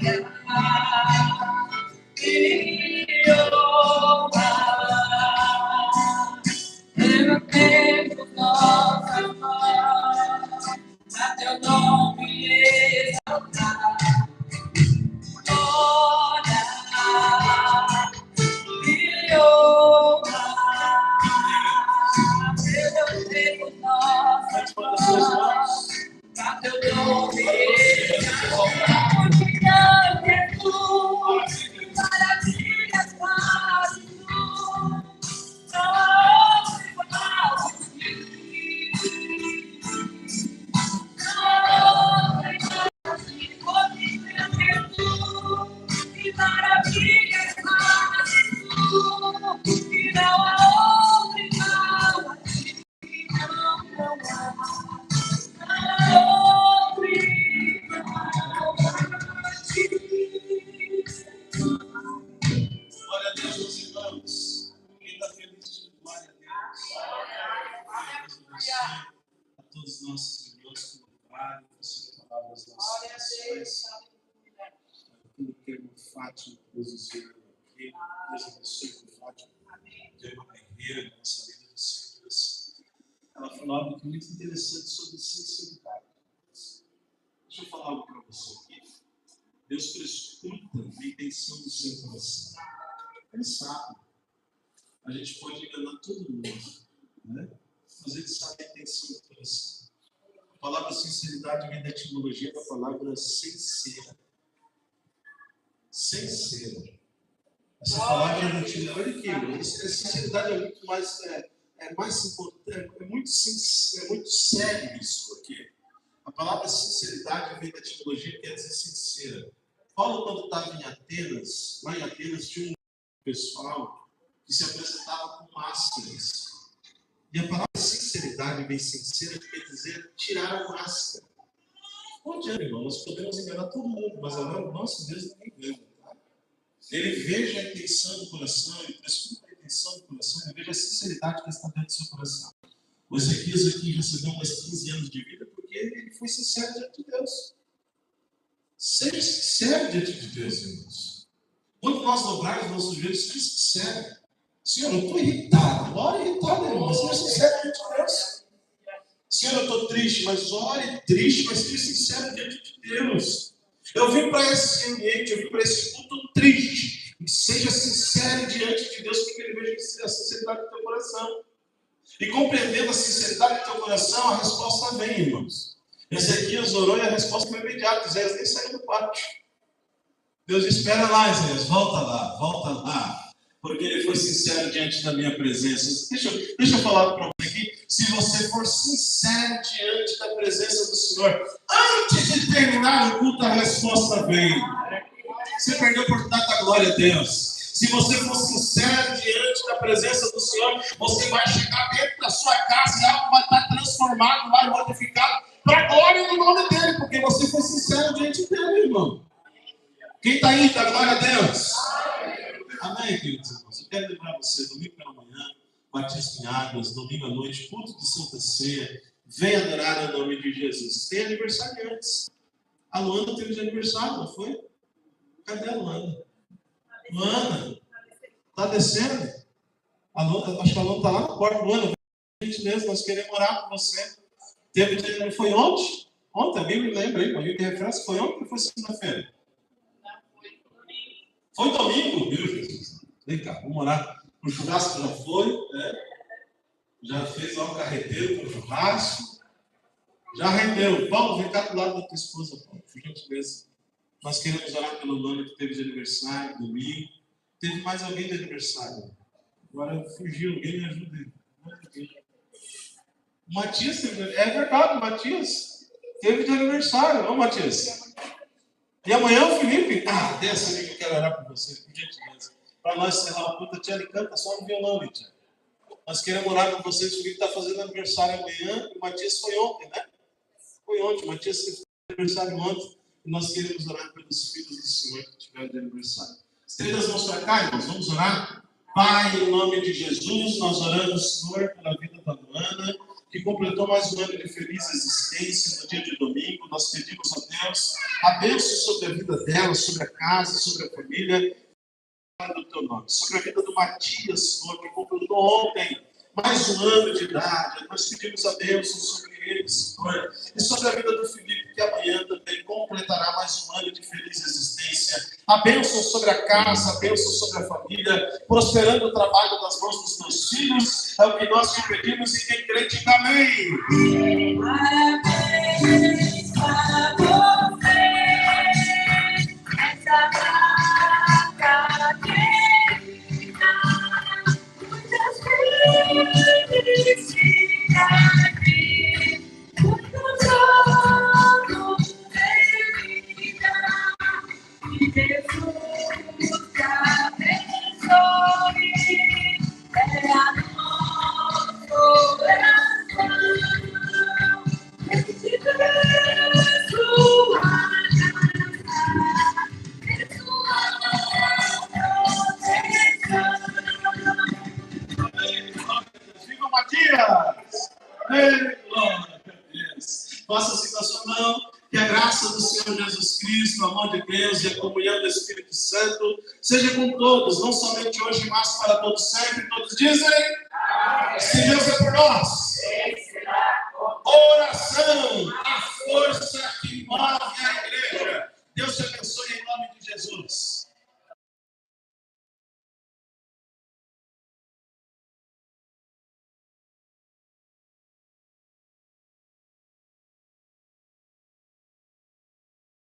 teu nome exaltar. Fátima, Deus do Senhor aqui, Deus abençoe com Fátima, Deus é uma guerreira, nossa vida do Senhor. Ela falou algo muito interessante sobre sinceridade. Deixa eu falar algo para você aqui. Deus prescruta a intenção do seu coração. Ele sabe. A gente pode enganar todo mundo, né? Mas ele sabe a intenção do coração. A palavra sinceridade vem da etimologia da palavra sincera. Sincera. Essa palavra da etimologia, olha aqui, a sinceridade é muito mais, mais importante, é muito sério isso aqui. A palavra sinceridade vem da etimologia que quer dizer sincera. Paulo, quando estava em Atenas, lá em Atenas tinha um pessoal que se apresentava com máscaras. E a palavra sinceridade vem sincera, que quer dizer tirar a máscara. Não adianta, irmão, nós podemos enganar todo mundo, mas agora o nosso Deus não engana. Tá? Ele veja a intenção do coração, ele prescruta a intenção do coração, ele veja a sinceridade que está dentro do seu coração. O Ezequias aqui recebeu mais 15 anos de vida porque ele foi sincero diante de Deus. Seja sincero diante de Deus, irmãos. Quando nós dobrarmos nossos joelhos, seja sincero. Senhor, eu estou irritado. Ore irritado, irmão, mas seja sincero diante de Deus. Senhor, eu estou triste, mas ore triste, mas seja sincero diante de Deus. Eu vim para esse ambiente, eu vim para esse culto triste. E seja sincero diante de Deus, porque Ele veja a sinceridade do teu coração. E compreendendo a sinceridade do teu coração, a resposta vem, irmãos. Ezequias orou e a resposta foi imediata. Isaías nem saiu do pátio. Deus espera lá, Isaías, volta lá. Porque ele foi sincero diante da minha presença. Deixa eu falar para você aqui. Se você for sincero diante da presença do Senhor, antes de terminar o culto, a resposta vem. Você perdeu a oportunidade da glória a Deus. Se você for sincero diante da presença do Senhor, você vai chegar dentro da sua casa e algo vai estar transformado, vai modificado para a glória do nome dele, porque você foi sincero diante dele, irmão. Quem está aí, dá glória a Deus. Amém, queridos irmãos. Eu quero lembrar você, domingo pela manhã, batismo em águas, domingo à noite, culto de Santa Ceia, venha adorar o nome de Jesus. Tem aniversário antes. A Luana teve de aniversário, não foi? Cadê a Luana? Luana, está descendo? Acho que a Luana está lá na porta. Luana, gentileza, nós queremos orar com você. Foi ontem? Ontem, alguém me lembra aí, alguém tem referência? Foi ontem ou foi segunda-feira? Foi domingo, meu Jesus. Vem cá, vamos orar. O churrasco já foi, né? Já fez lá o carreteiro para o churrasco. Já rendeu. Paulo, vem cá do lado da tua esposa, Paulo, por gentileza. Nós queremos orar pelo nome que teve de aniversário, domingo. Teve mais alguém de aniversário. Agora fugiu, alguém me ajuda. O Matias teve. É verdade, o Matias teve de aniversário, não, Matias? E amanhã o Felipe. Desce ali que eu quero orar por você, por gentileza. Para nós encerrar o culto, a Tia canta só no violão, Tia. Nós queremos orar por vocês. O Felipe está fazendo aniversário amanhã. E o Matias foi ontem, né? Foi ontem. O Matias teve aniversário ontem. E nós queremos orar pelos filhos do Senhor que tiveram de aniversário. Estenda as mãos para cá, irmãos. Vamos orar. Pai, em nome de Jesus, nós oramos, Senhor, pela vida da Luana, que completou mais um ano de feliz existência no dia de domingo. Nós pedimos a Deus a bênção sobre a vida dela, sobre a casa, sobre a família, do teu nome. Sobre a vida do Matias, Senhor, que completou ontem mais um ano de idade. Nós pedimos a bênção sobre ele, Senhor, e sobre a vida do Felipe, que amanhã também completará mais um ano de feliz existência. A bênção sobre a casa, a bênção sobre a família, prosperando o trabalho das mãos dos teus filhos, é o que nós te pedimos e quem crê, diga amém. Parabéns para você, essa data querida, muitas felicidades, muitos anos de vida, e Jesus te abençoe, é a nossa oração. Esse Deus, sua Viva Matias! Glória a Deus! Faça assim com a sua mão, que a graça do Senhor Jesus Cristo, o amor de Deus e a comunhão do Espírito Santo seja com todos, não somente hoje, mas para todos sempre. Todos dizem: se Deus é por nós, oração, a